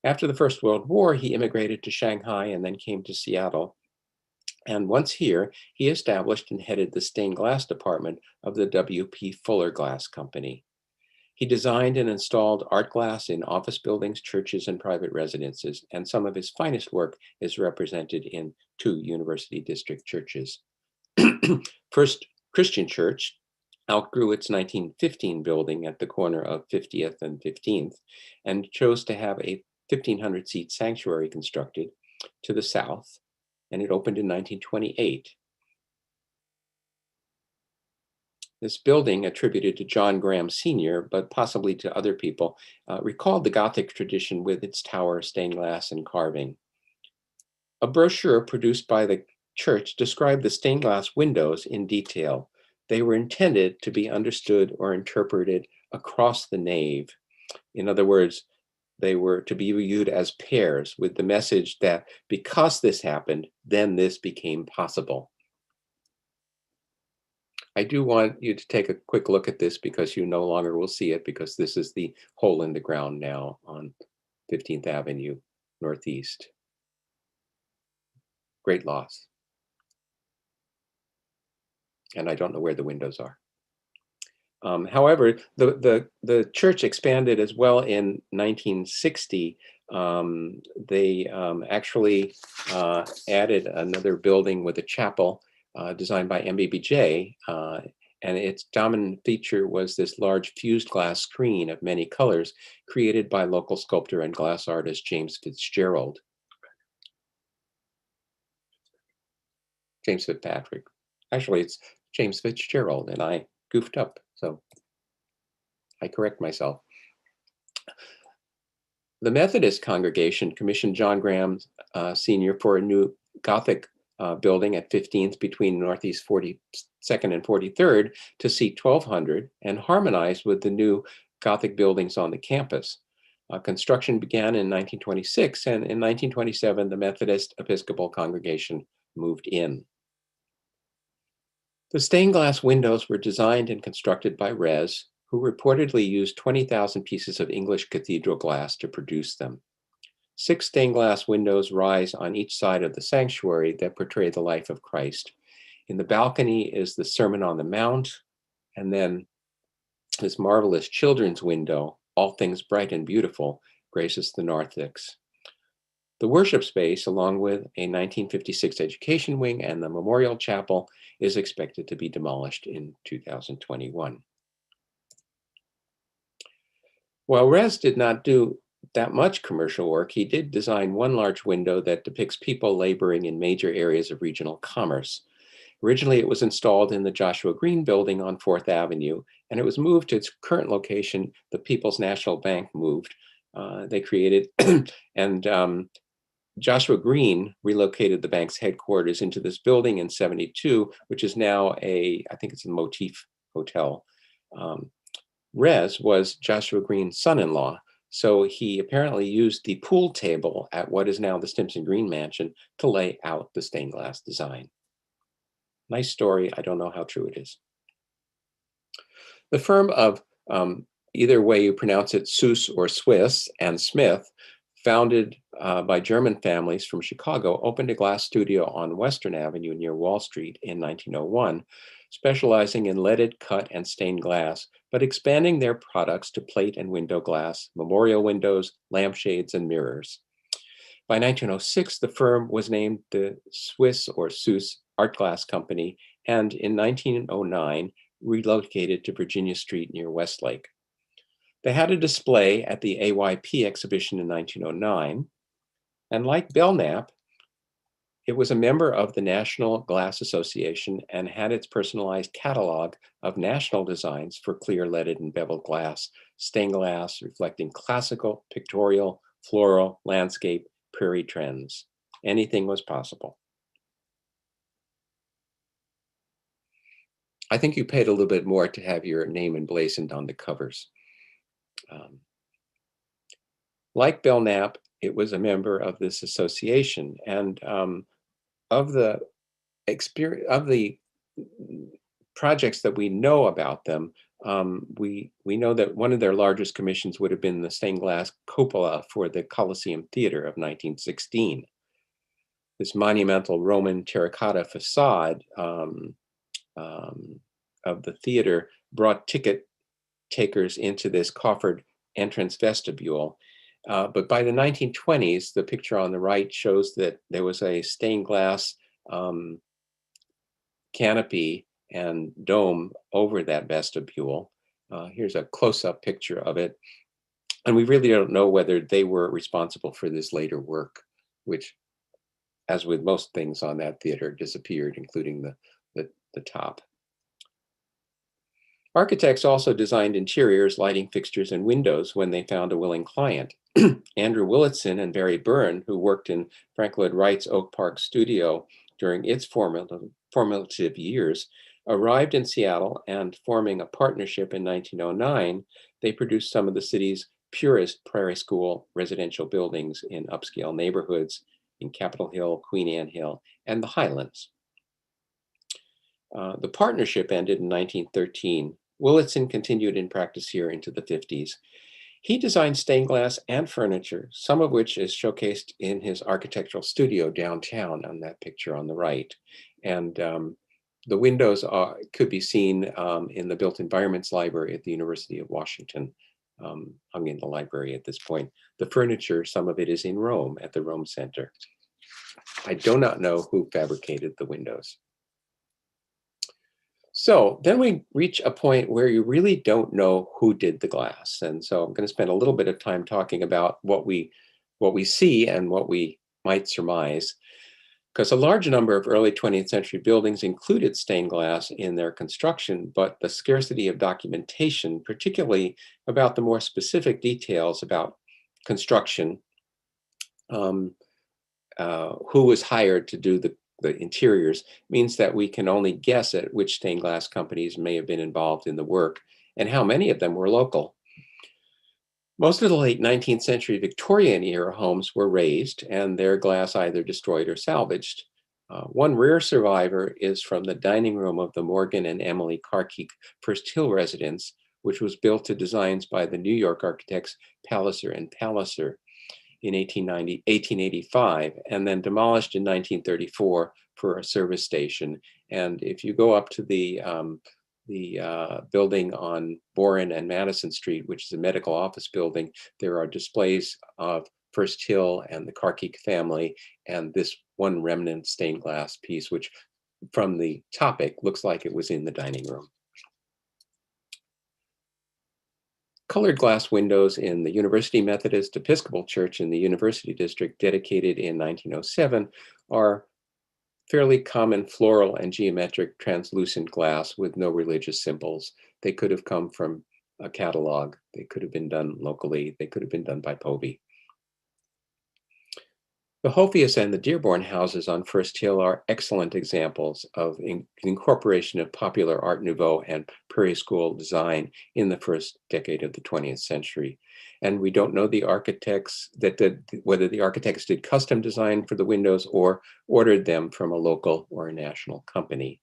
After the First World War, he immigrated to Shanghai and then came to Seattle. And once here, he established and headed the stained glass department of the W.P. Fuller Glass Company. He designed and installed art glass in office buildings, churches, and private residences, and some of his finest work is represented in 2 university district churches. First Christian Church outgrew its 1915 building at the corner of 50th and 15th and chose to have a 1,500-seat sanctuary constructed to the south, and it opened in 1928. This building, attributed to John Graham Sr., but possibly to other people, recalled the Gothic tradition with its tower, stained glass, and carving. A brochure produced by the church described the stained glass windows in detail. They were intended to be understood or interpreted across the nave. In other words, they were to be viewed as pairs, with the message that because this happened, then this became possible. I do want you to take a quick look at this because you no longer will see it, because this is the hole in the ground now on 15th Avenue Northeast. Great loss. And I don't know where the windows are. However, the church expanded as well in 1960. They actually added another building with a chapel designed by MBBJ, and its dominant feature was this large fused glass screen of many colors created by local sculptor and glass artist James Fitzgerald. James Fitzpatrick. Actually, it's James Fitzgerald, and I goofed up, so I correct myself. The Methodist congregation commissioned John Graham Sr. for a new Gothic building at 15th between Northeast 42nd and 43rd to seat 1,200 and harmonized with the new Gothic buildings on the campus. Construction began in 1926, and in 1927, the Methodist Episcopal congregation moved in. The stained glass windows were designed and constructed by Rez, who reportedly used 20,000 pieces of English cathedral glass to produce them. 6 stained glass windows rise on each side of the sanctuary that portray the life of Christ. In the balcony is the Sermon on the Mount, and then this marvelous children's window, All Things Bright and Beautiful, graces the narthex. The worship space, along with a 1956 education wing and the memorial chapel, is expected to be demolished in 2021. While Rez did not do that much commercial work, he did design one large window that depicts people laboring in major areas of regional commerce. Originally, it was installed in the Joshua Green building on 4th Avenue, and it was moved to its current location. The People's National Bank moved. They created, and Joshua Green relocated the bank's headquarters into this building in 72, which is now I think it's a Motif Hotel. Rez was Joshua Green's son-in-law, so he apparently used the pool table at what is now the Stimson Green Mansion to lay out the stained glass design. Nice story. I don't know how true it is. The firm of, either way you pronounce it, Seuss or Swiss and Smith, founded by German families from Chicago, opened a glass studio on Western Avenue near Wall Street in 1901, specializing in leaded, cut, and stained glass, but expanding their products to plate and window glass, memorial windows, lampshades, and mirrors. By 1906, the firm was named the Swiss or Süss Art Glass Company, and in 1909, relocated to Virginia Street near Westlake. They had a display at the AYP exhibition in 1909, and like Belknap, it was a member of the National Glass Association and had its personalized catalog of national designs for clear leaded and beveled glass, stained glass reflecting classical, pictorial, floral, landscape, prairie trends. Anything was possible. I think you paid a little bit more to have your name emblazoned on the covers. Like Belknap, it was a member of this association, and of the projects that we know about them, we know that one of their largest commissions would have been the stained glass cupola for the Coliseum Theater of 1916. This monumental Roman terracotta facade of the theater brought ticket takers into this coffered entrance vestibule. But by the 1920s, the picture on the right shows that there was a stained glass canopy and dome over that vestibule. Here's a close-up picture of it. And we really don't know whether they were responsible for this later work, which, as with most things on that theater, disappeared, including the top. Architects also designed interiors, lighting fixtures, and windows when they found a willing client. Andrew Willitson and Barry Byrne, who worked in Frank Lloyd Wright's Oak Park studio during its formative years, arrived in Seattle, and forming a partnership in 1909, they produced some of the city's purest Prairie School residential buildings in upscale neighborhoods in Capitol Hill, Queen Anne Hill, and the Highlands. The partnership ended in 1913. Willitson continued in practice here into the 50s. He designed stained glass and furniture, some of which is showcased in his architectural studio downtown on that picture on the right. And the windows could be seen in the Built Environments Library at the University of Washington, hung in the library at this point. The furniture, some of it is in Rome at the Rome Center. I do not know who fabricated the windows. So then we reach a point where you really don't know who did the glass. And so I'm going to spend a little bit of time talking about what we see and what we might surmise, because a large number of early 20th century buildings included stained glass in their construction, but the scarcity of documentation, particularly about the more specific details about construction, who was hired to do the interiors, means that we can only guess at which stained glass companies may have been involved in the work and how many of them were local. Most of the late 19th century Victorian era homes were razed and their glass either destroyed or salvaged. One rare survivor is from the dining room of the Morgan and Emily Carkeek First Hill residence, which was built to designs by the New York architects Palliser and Palliser in 1885, and then demolished in 1934 for a service station. And if you go up to the building on Boren and Madison Street, which is a medical office building, there are displays of First Hill and the Carkeek family, and this one remnant stained glass piece, which from the topic looks like it was in the dining room. Colored glass windows in the University Methodist Episcopal Church in the University District, dedicated in 1907, are fairly common floral and geometric translucent glass with no religious symbols. They could have come from a catalog. They could have been done locally. They could have been done by Povey. The Hophius and the Dearborn houses on First Hill are excellent examples of incorporation of popular Art Nouveau and Prairie School design in the first decade of the 20th century. And we don't know the architects whether the architects did custom design for the windows or ordered them from a local or a national company.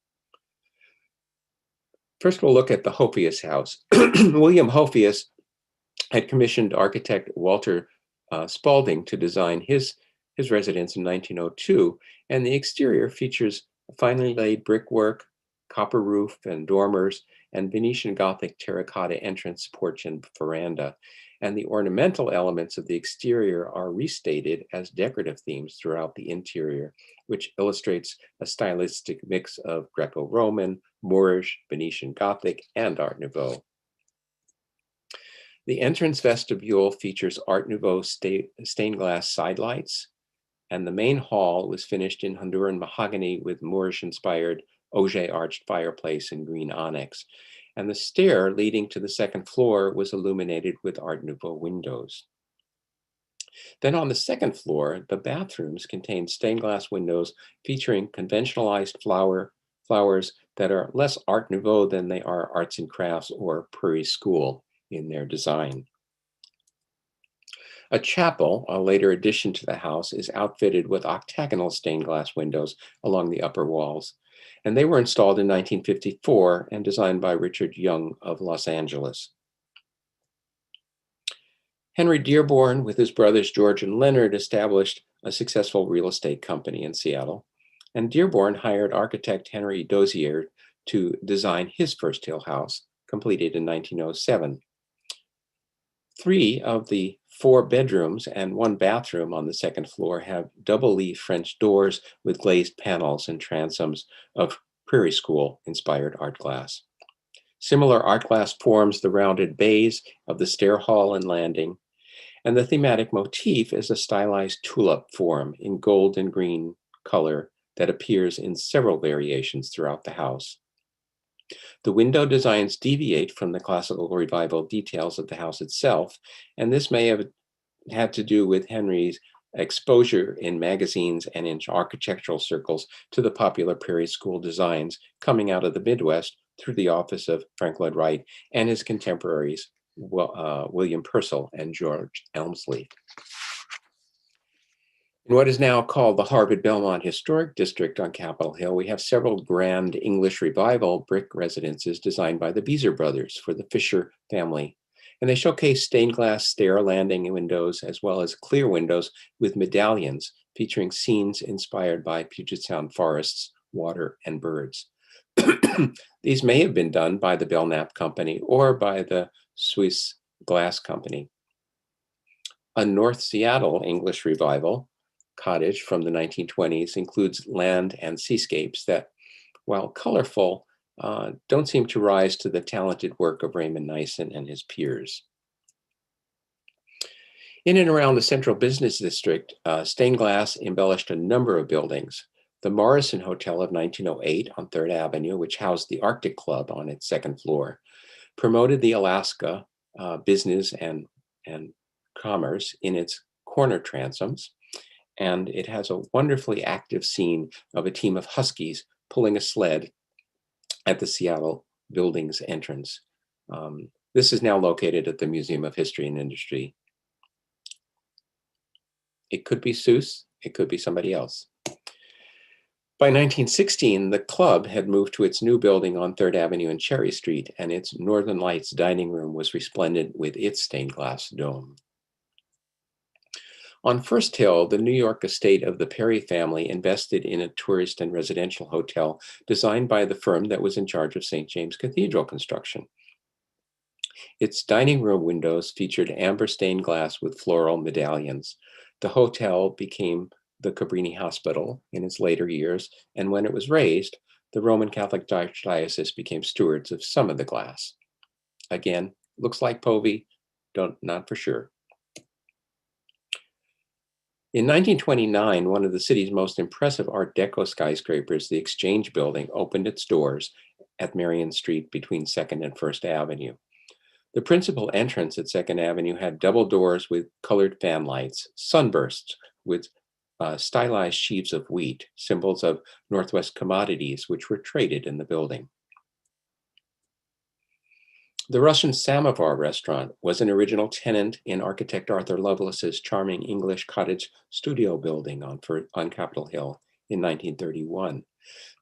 First, we'll look at the Hophius house. William Hophius had commissioned architect Walter Spalding to design his residence in 1902, and the exterior features finely laid brickwork, copper roof and dormers, and Venetian Gothic terracotta entrance, porch, and veranda. And the ornamental elements of the exterior are restated as decorative themes throughout the interior, which illustrates a stylistic mix of Greco-Roman, Moorish, Venetian Gothic, and Art Nouveau. The entrance vestibule features Art Nouveau stained glass side lights, and the main hall was finished in Honduran mahogany with Moorish-inspired Auger arched fireplace and green onyx. And the stair leading to the second floor was illuminated with Art Nouveau windows. Then on the second floor, the bathrooms contain stained glass windows featuring conventionalized flowers that are less Art Nouveau than they are arts and crafts or Prairie School in their design. A chapel, a later addition to the house, is outfitted with octagonal stained glass windows along the upper walls, and they were installed in 1954 and designed by Richard Young of Los Angeles. Henry Dearborn, with his brothers George and Leonard, established a successful real estate company in Seattle, and Dearborn hired architect Henry Dozier to design his First Hill house, completed in 1907. 3 of the 4 bedrooms and 1 bathroom on the second floor have double-leaf French doors with glazed panels and transoms of Prairie School inspired art glass. Similar art glass forms the rounded bays of the stair hall and landing, and the thematic motif is a stylized tulip form in gold and green color that appears in several variations throughout the house. The window designs deviate from the classical revival details of the house itself, and this may have had to do with Henry's exposure in magazines and in architectural circles to the popular Prairie School designs coming out of the Midwest through the office of Frank Lloyd Wright and his contemporaries, William Purcell and George Elmsley. In what is now called the Harvard Belmont Historic District on Capitol Hill, we have several grand English Revival brick residences designed by the Beezer brothers for the Fisher family. And they showcase stained glass stair landing windows as well as clear windows with medallions featuring scenes inspired by Puget Sound forests, water, and birds. These may have been done by the Belknap Company or by the Swiss Glass Company. A North Seattle English Revival cottage from the 1920s includes land and seascapes that, while colorful, don't seem to rise to the talented work of Raymond Nyssen and his peers. In and around the Central Business District, stained glass embellished a number of buildings. The Morrison Hotel of 1908 on 3rd Avenue, which housed the Arctic Club on its second floor, promoted the Alaska business and commerce in its corner transoms. And it has a wonderfully active scene of a team of Huskies pulling a sled at the Seattle building's entrance. This is now located at the Museum of History and Industry. It could be Seuss, it could be somebody else. By 1916, the club had moved to its new building on 3rd Avenue and Cherry Street, and its Northern Lights dining room was resplendent with its stained glass dome. On First Hill, the New York estate of the Perry family invested in a tourist and residential hotel designed by the firm that was in charge of St. James Cathedral construction. Its dining room windows featured amber stained glass with floral medallions. The hotel became the Cabrini Hospital in its later years, and when it was razed, the Roman Catholic Archdiocese became stewards of some of the glass. Again, looks like Povey, not for sure. In 1929, one of the city's most impressive Art Deco skyscrapers, the Exchange Building, opened its doors at Marion Street between 2nd and 1st Avenue. The principal entrance at 2nd Avenue had double doors with colored fan lights, sunbursts with stylized sheaves of wheat, symbols of Northwest commodities, which were traded in the building. The Russian Samovar restaurant was an original tenant in architect Arthur Lovelace's charming English cottage studio building on Capitol Hill in 1931.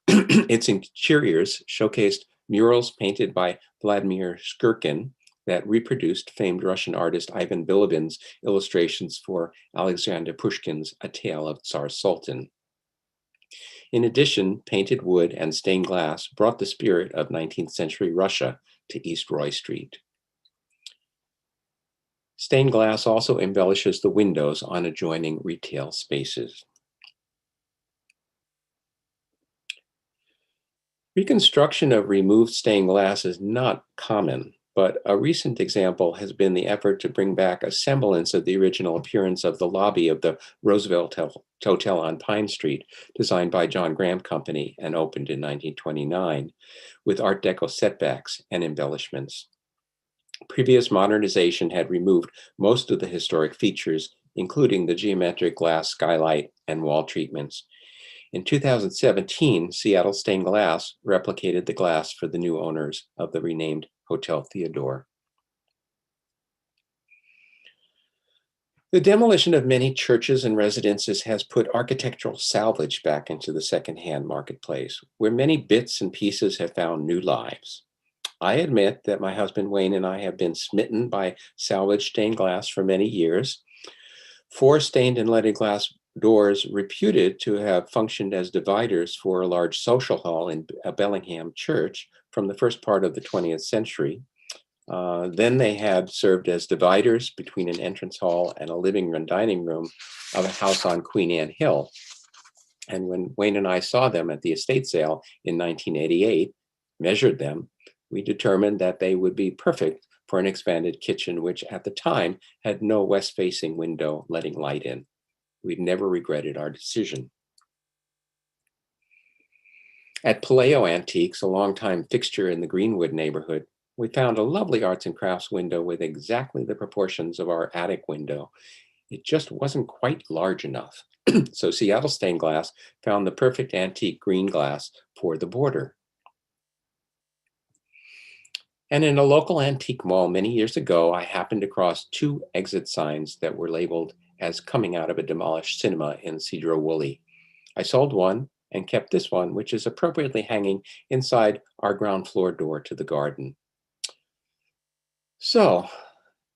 Its interiors showcased murals painted by Vladimir Shkirkin that reproduced famed Russian artist Ivan Bilibin's illustrations for Alexander Pushkin's A Tale of Tsar Sultan. In addition, painted wood and stained glass brought the spirit of 19th century Russia to East Roy Street. Stained glass also embellishes the windows on adjoining retail spaces. Reconstruction of removed stained glass is not common, but a recent example has been the effort to bring back a semblance of the original appearance of the lobby of the Roosevelt Hotel on Pine Street, designed by John Graham Company and opened in 1929, with Art Deco setbacks and embellishments. Previous modernization had removed most of the historic features, including the geometric glass skylight and wall treatments. In 2017, Seattle Stained Glass replicated the glass for the new owners of the renamed Hotel Theodore. The demolition of many churches and residences has put architectural salvage back into the secondhand marketplace, where many bits and pieces have found new lives. I admit that my husband Wayne and I have been smitten by salvaged stained glass for many years. 4 stained and leaded glass doors reputed to have functioned as dividers for a large social hall in a Bellingham church from the first part of the 20th century. Then they had served as dividers between an entrance hall and a living room dining room of a house on Queen Anne Hill. And when Wayne and I saw them at the estate sale in 1988, measured them, we determined that they would be perfect for an expanded kitchen, which at the time had no west-facing window letting light in. We've never regretted our decision. At Paleo Antiques, a longtime fixture in the Greenwood neighborhood, we found a lovely arts and crafts window with exactly the proportions of our attic window. It just wasn't quite large enough. So Seattle Stained Glass found the perfect antique green glass for the border. And in a local antique mall many years ago, I happened across 2 exit signs that were labeled as coming out of a demolished cinema in Cedro-Woolley. I sold one and kept this one, which is appropriately hanging inside our ground floor door to the garden. So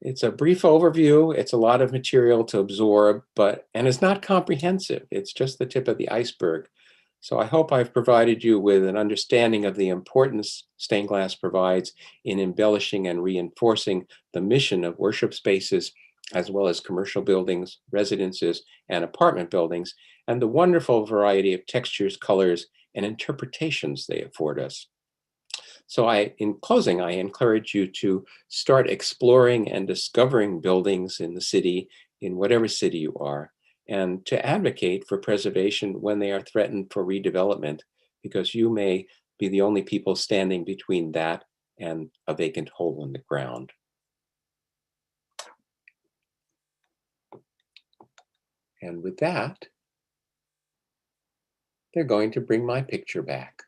it's a brief overview. It's a lot of material to absorb, and it's not comprehensive. It's just the tip of the iceberg. So I hope I've provided you with an understanding of the importance stained glass provides in embellishing and reinforcing the mission of worship spaces, as well as commercial buildings, residences, and apartment buildings, and the wonderful variety of textures, colors, and interpretations they afford us. So in closing, I encourage you to start exploring and discovering buildings in the city, in whatever city you are, and to advocate for preservation when they are threatened for redevelopment, because you may be the only people standing between that and a vacant hole in the ground. And with that, they're going to bring my picture back,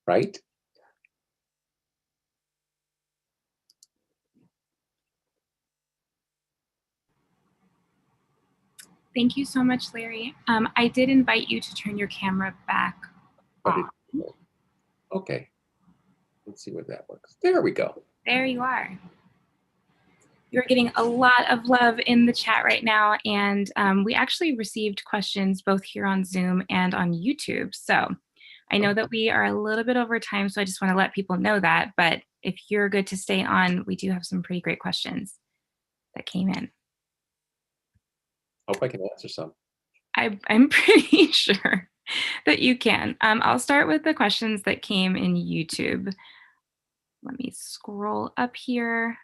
right? Thank you so much, Larry. I did invite you to turn your camera back on. Okay, let's see what that works. There we go. There you are. You're getting a lot of love in the chat right now, and we actually received questions both here on Zoom and on YouTube. So I know that we are a little bit over time, so I just want to let people know that. But if you're good to stay on, we do have some pretty great questions that came in. Hope I can answer some. I'm pretty sure that you can. I'll start with the questions that came in YouTube. Let me scroll up here.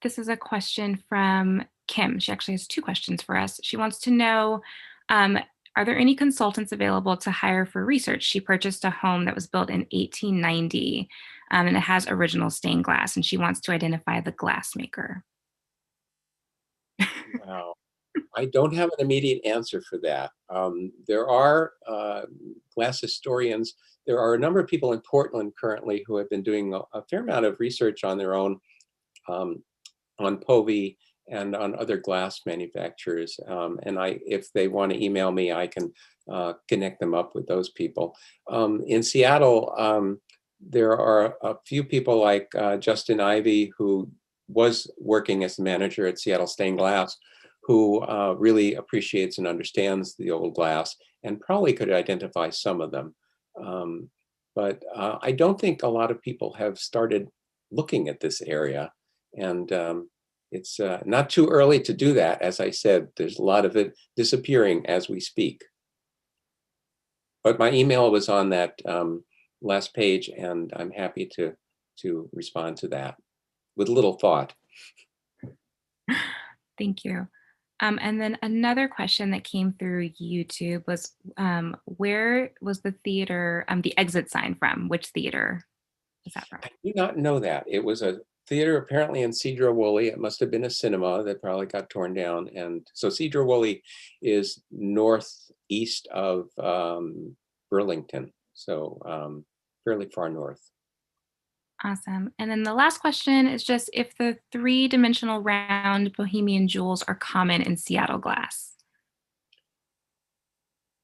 This is a question from Kim. She actually has 2 questions for us. She wants to know, are there any consultants available to hire for research? She purchased a home that was built in 1890, and it has original stained glass, and she wants to identify the glass maker. Wow. I don't have an immediate answer for that. There are glass historians. There are a number of people in Portland currently who have been doing a fair amount of research on their own on Povey and on other glass manufacturers. And if they want to email me, I can connect them up with those people. In Seattle, there are a few people like Justin Ivey, who was working as the manager at Seattle Stained Glass, who really appreciates and understands the old glass and probably could identify some of them. But I don't think a lot of people have started looking at this area. And it's not too early to do that. As I said, there's a lot of it disappearing as we speak. But my email was on that last page, and I'm happy to respond to that with a little thought. Thank you. And then another question that came through YouTube was, where was the theater, the exit sign from? Which theater is that from? I do not know that. It was a theater apparently in Cedar-Woolley. It must have been a cinema that probably got torn down. And so Cedar-Woolley is northeast of Burlington, so fairly far north. Awesome. And then the last question is just if the three-dimensional round Bohemian jewels are common in Seattle glass.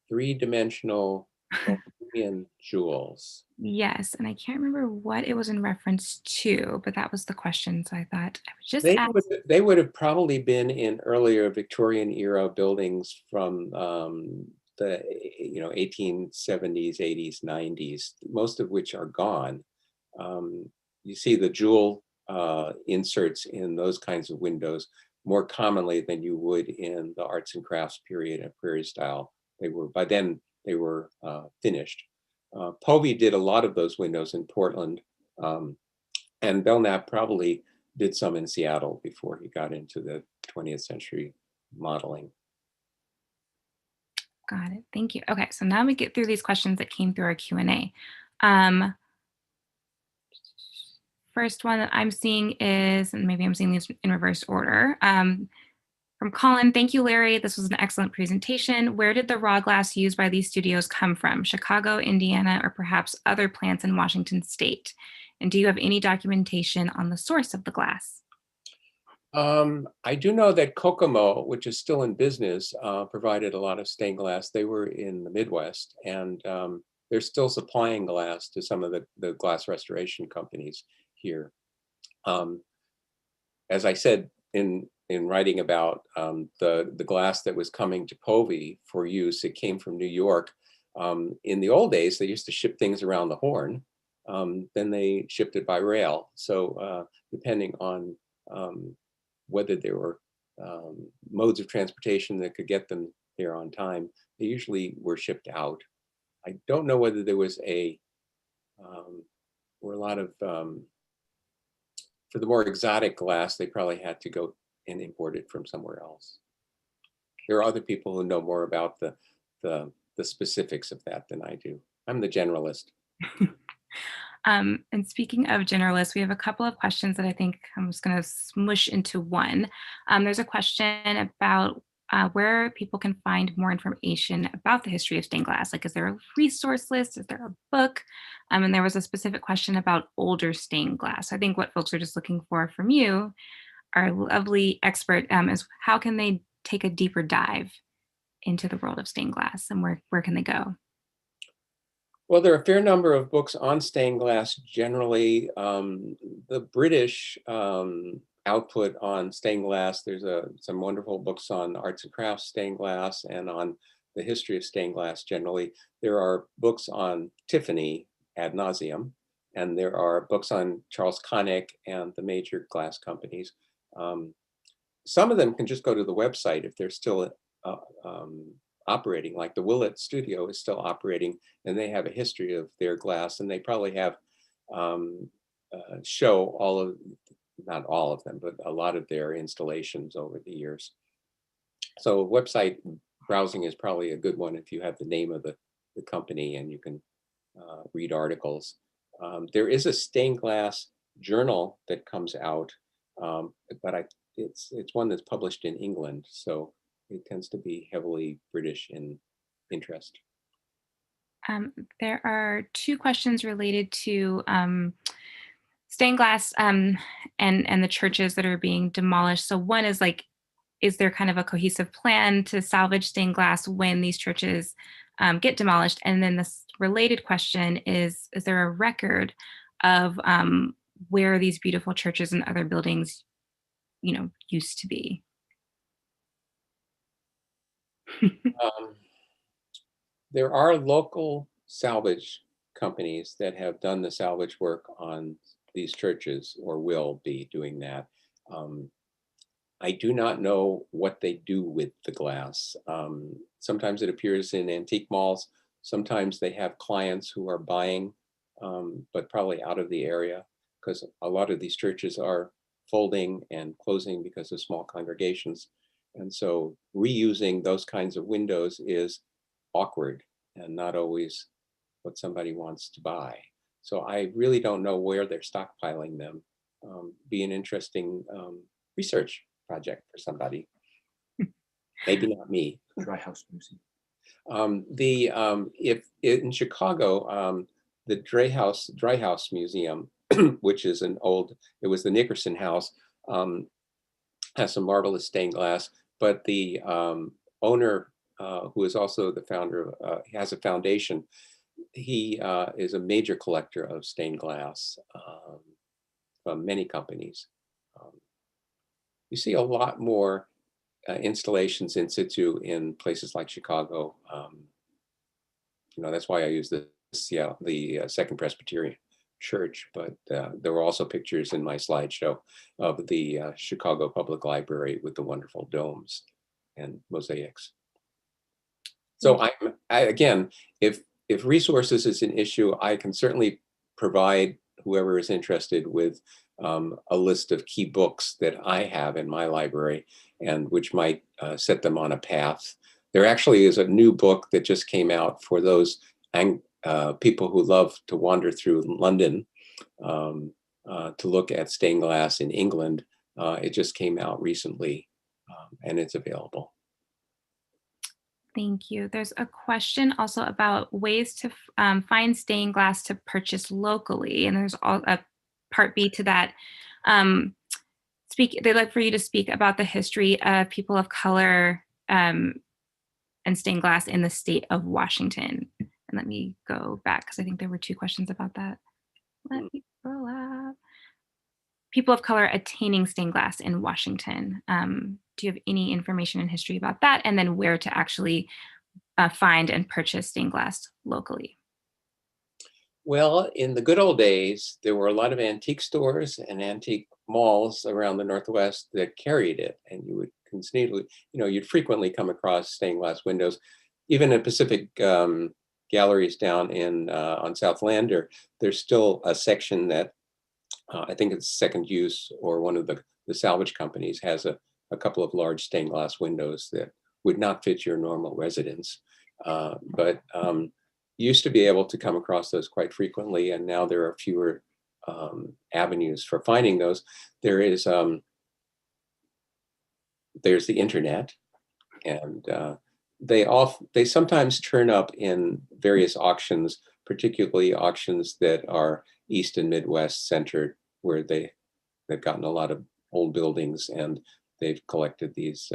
Three-dimensional Bohemian jewels. Yes, and I can't remember what it was in reference to, but that was the question. So I thought I would just ask. They would have probably been in earlier Victorian era buildings from the 1870s, 80s, 90s, most of which are gone. You see the jewel inserts in those kinds of windows more commonly than you would in the arts and crafts period and Prairie style. By then they were finished. Povey did a lot of those windows in Portland, and Belknap probably did some in Seattle before he got into the 20th century modeling. Got it. Thank you. Okay, so now we get through these questions that came through our Q&A. First one that I'm seeing is, and maybe I'm seeing these in reverse order, from Colin. Thank you, Larry. This was an excellent presentation. Where did the raw glass used by these studios come from? Chicago, Indiana, or perhaps other plants in Washington state? And do you have any documentation on the source of the glass? I do know that Kokomo, which is still in business, provided a lot of stained glass. They were in the Midwest, and they're still supplying glass to some of the glass restoration companies here. As I said in writing about the glass that was coming to Povey for use, it came from New York. In the old days, they used to ship things around the Horn. Then they shipped it by rail. So depending on whether there were modes of transportation that could get them there on time, they usually were shipped out. I don't know whether there was were a lot of, for the more exotic glass, they probably had to go and import it from somewhere else. There are other people who know more about the specifics of that than I do. I'm the generalist. And speaking of generalists, we have a couple of questions that I think I'm just going to smush into one. There's a question about where people can find more information about the history of stained glass. Like, is there a resource list? Is there a book? And there was a specific question about older stained glass. I think what folks are just looking for from you, our lovely expert, is how can they take a deeper dive into the world of stained glass, and where can they go? Well, there are a fair number of books on stained glass. Generally, the British output on stained glass, there's some wonderful books on arts and crafts stained glass and on the history of stained glass generally. There are books on Tiffany ad nauseum, and there are books on Charles Connick and the major glass companies. Some of them can just go to the website if they're still operating, like the Willett studio is still operating, and they have a history of their glass, and they probably have show not all of them, but a lot of their installations over the years. So website browsing is probably a good one if you have the name of the company and you can read articles. There is a stained glass journal that comes out, but it's one that's published in England, so it tends to be heavily British in interest. There are two questions related to stained glass and the churches that are being demolished. So one is like, is there kind of a cohesive plan to salvage stained glass when these churches get demolished? And then this related question is there a record of where these beautiful churches and other buildings, used to be? Um, there are local salvage companies that have done the salvage work on these churches or will be doing that. I do not know what they do with the glass. Sometimes it appears in antique malls. Sometimes they have clients who are buying, but probably out of the area, because a lot of these churches are folding and closing because of small congregations. And so reusing those kinds of windows is awkward and not always what somebody wants to buy. So I really don't know where they're stockpiling them. Be an interesting research project for somebody. Maybe not me. Dry House Museum. If in Chicago, the Dry House Museum, which is it was the Nickerson House, has some marvelous stained glass, but the owner, who is also the founder, has a foundation. He is a major collector of stained glass from many companies. You see a lot more installations in situ in places like Chicago. That's why I use the Second Presbyterian Church, but there were also pictures in my slideshow of the Chicago Public Library with the wonderful domes and mosaics. So again, if resources is an issue, I can certainly provide whoever is interested with a list of key books that I have in my library and which might set them on a path. There actually is a new book that just came out for those people who love to wander through London to look at stained glass in England. It just came out recently and it's available. Thank you. There's a question also about ways to find stained glass to purchase locally, and there's a part B to that. They'd like for you to speak about the history of people of color and stained glass in the state of Washington. And let me go back because I think there were two questions about that. Let me scroll up. People of color attaining stained glass in Washington. Do you have any information in history about that? And then where to actually find and purchase stained glass locally? Well, in the good old days, there were a lot of antique stores and antique malls around the Northwest that carried it, and you would continually, you'd frequently come across stained glass windows. Even at Pacific Galleries down on South Lander, there's still a section that I think it's Second Use, or one of the salvage companies has a couple of large stained glass windows that would not fit your normal residence. But you used to be able to come across those quite frequently, and now there are fewer avenues for finding those. There's the internet, and they sometimes turn up in various auctions, particularly auctions that are East and Midwest centered, where they've gotten a lot of old buildings and they've collected these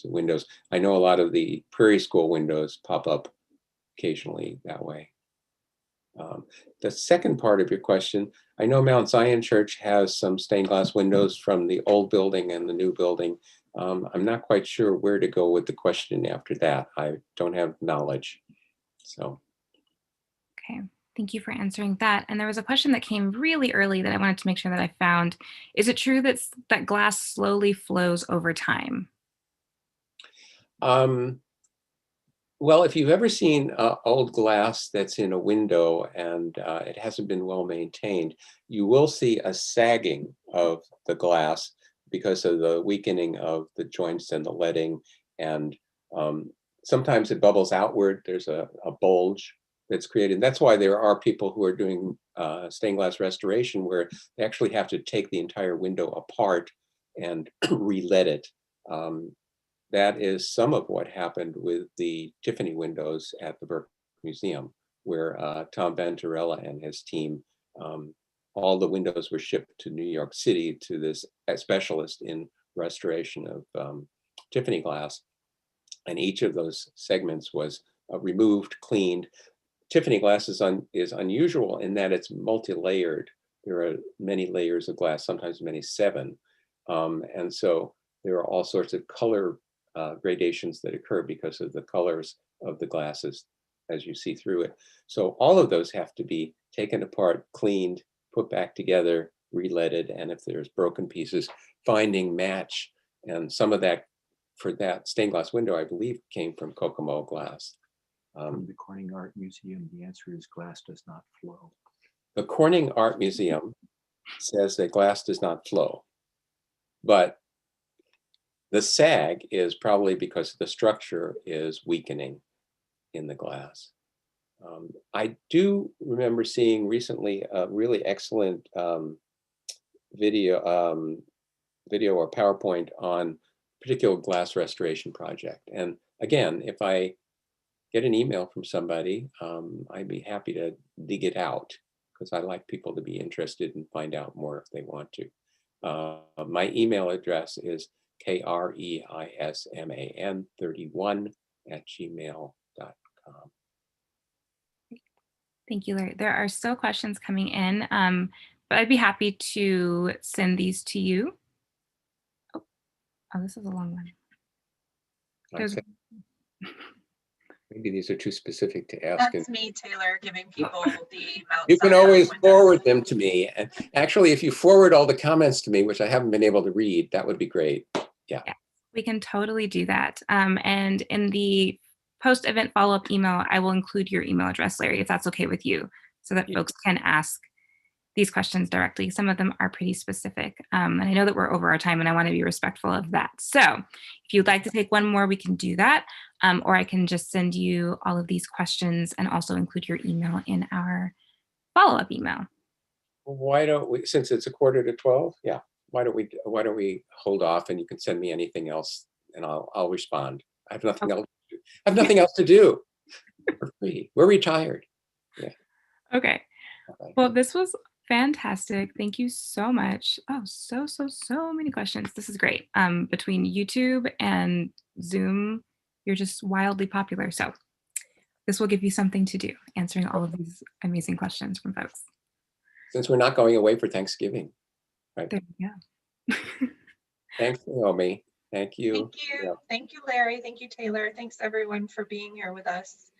windows. I know a lot of the Prairie School windows pop up occasionally that way. The second part of your question, I know Mount Zion Church has some stained glass windows from the old building and the new building. I'm not quite sure where to go with the question after that. I don't have knowledge. So. Okay, thank you for answering that. And there was a question that came really early that I wanted to make sure that I found. Is it true that glass slowly flows over time? Well, if you've ever seen old glass that's in a window and it hasn't been well maintained, you will see a sagging of the glass because of the weakening of the joints and the leading. And sometimes it bubbles outward. There's a bulge that's created. That's why there are people who are doing stained glass restoration where they actually have to take the entire window apart and re-lead it. That is some of what happened with the Tiffany windows at the Burke Museum, where Tom Bantarella and his team, all the windows were shipped to New York City to this specialist in restoration of Tiffany glass. And each of those segments was removed, cleaned. Tiffany glass is unusual in that it's multi-layered. There are many layers of glass, sometimes many 7. And so there are all sorts of color gradations that occur because of the colors of the glasses as you see through it. So all of those have to be taken apart, cleaned, put back together, re-leaded, and if there's broken pieces, finding match. And some of that, for that stained glass window, I believe came from Kokomo glass. From the Corning Art Museum, the answer is glass does not flow. The Corning Art Museum says that glass does not flow, but the sag is probably because the structure is weakening in the glass. I do remember seeing recently a really excellent video or PowerPoint on a particular glass restoration project. And again, if I get an email from somebody, I'd be happy to dig it out because I like people to be interested and find out more if they want to. My email address is kreisman31@gmail.com. Thank you, Larry. There are still questions coming in, but I'd be happy to send these to you. Oh, this is a long one. There's- Maybe these are too specific to ask. That's me, Taylor, giving people the Mount You can Sinai always window. forward them to me. And actually, if you forward all the comments to me, which I haven't been able to read, that would be great. Yeah. We can totally do that. And in the post-event follow-up email, I will include your email address, Larry, if that's okay with you, so that folks can ask these questions directly. Some of them are pretty specific. And I know that we're over our time and I want to be respectful of that. So if you'd like to take one more, we can do that. Or I can just send you all of these questions and also include your email in our follow-up email. Why don't we, since it's 11:45, yeah, why don't we hold off and you can send me anything else and I'll respond. I have nothing else to do. I have nothing else to do. We're free. We're retired. Yeah. Okay. Well, this was fantastic. Thank you so much. Oh, so many questions. This is great. Between YouTube and Zoom, you're just wildly popular. So this will give you something to do, answering all of these amazing questions from folks. Since we're not going away for Thanksgiving. Right. There you go. Thanks, Naomi. Thank you. Thank you. Yeah. Thank you, Larry. Thank you, Taylor. Thanks everyone for being here with us.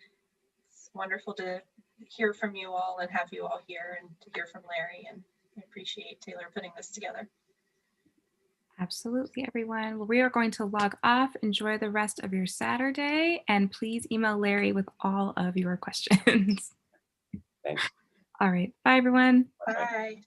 It's wonderful to hear from you all and have you all here and to hear from Larry. And I appreciate Taylor putting this together. Absolutely, everyone. Well, we are going to log off. Enjoy the rest of your Saturday, and please email Larry with all of your questions. Thanks. All right. Bye, everyone. Bye.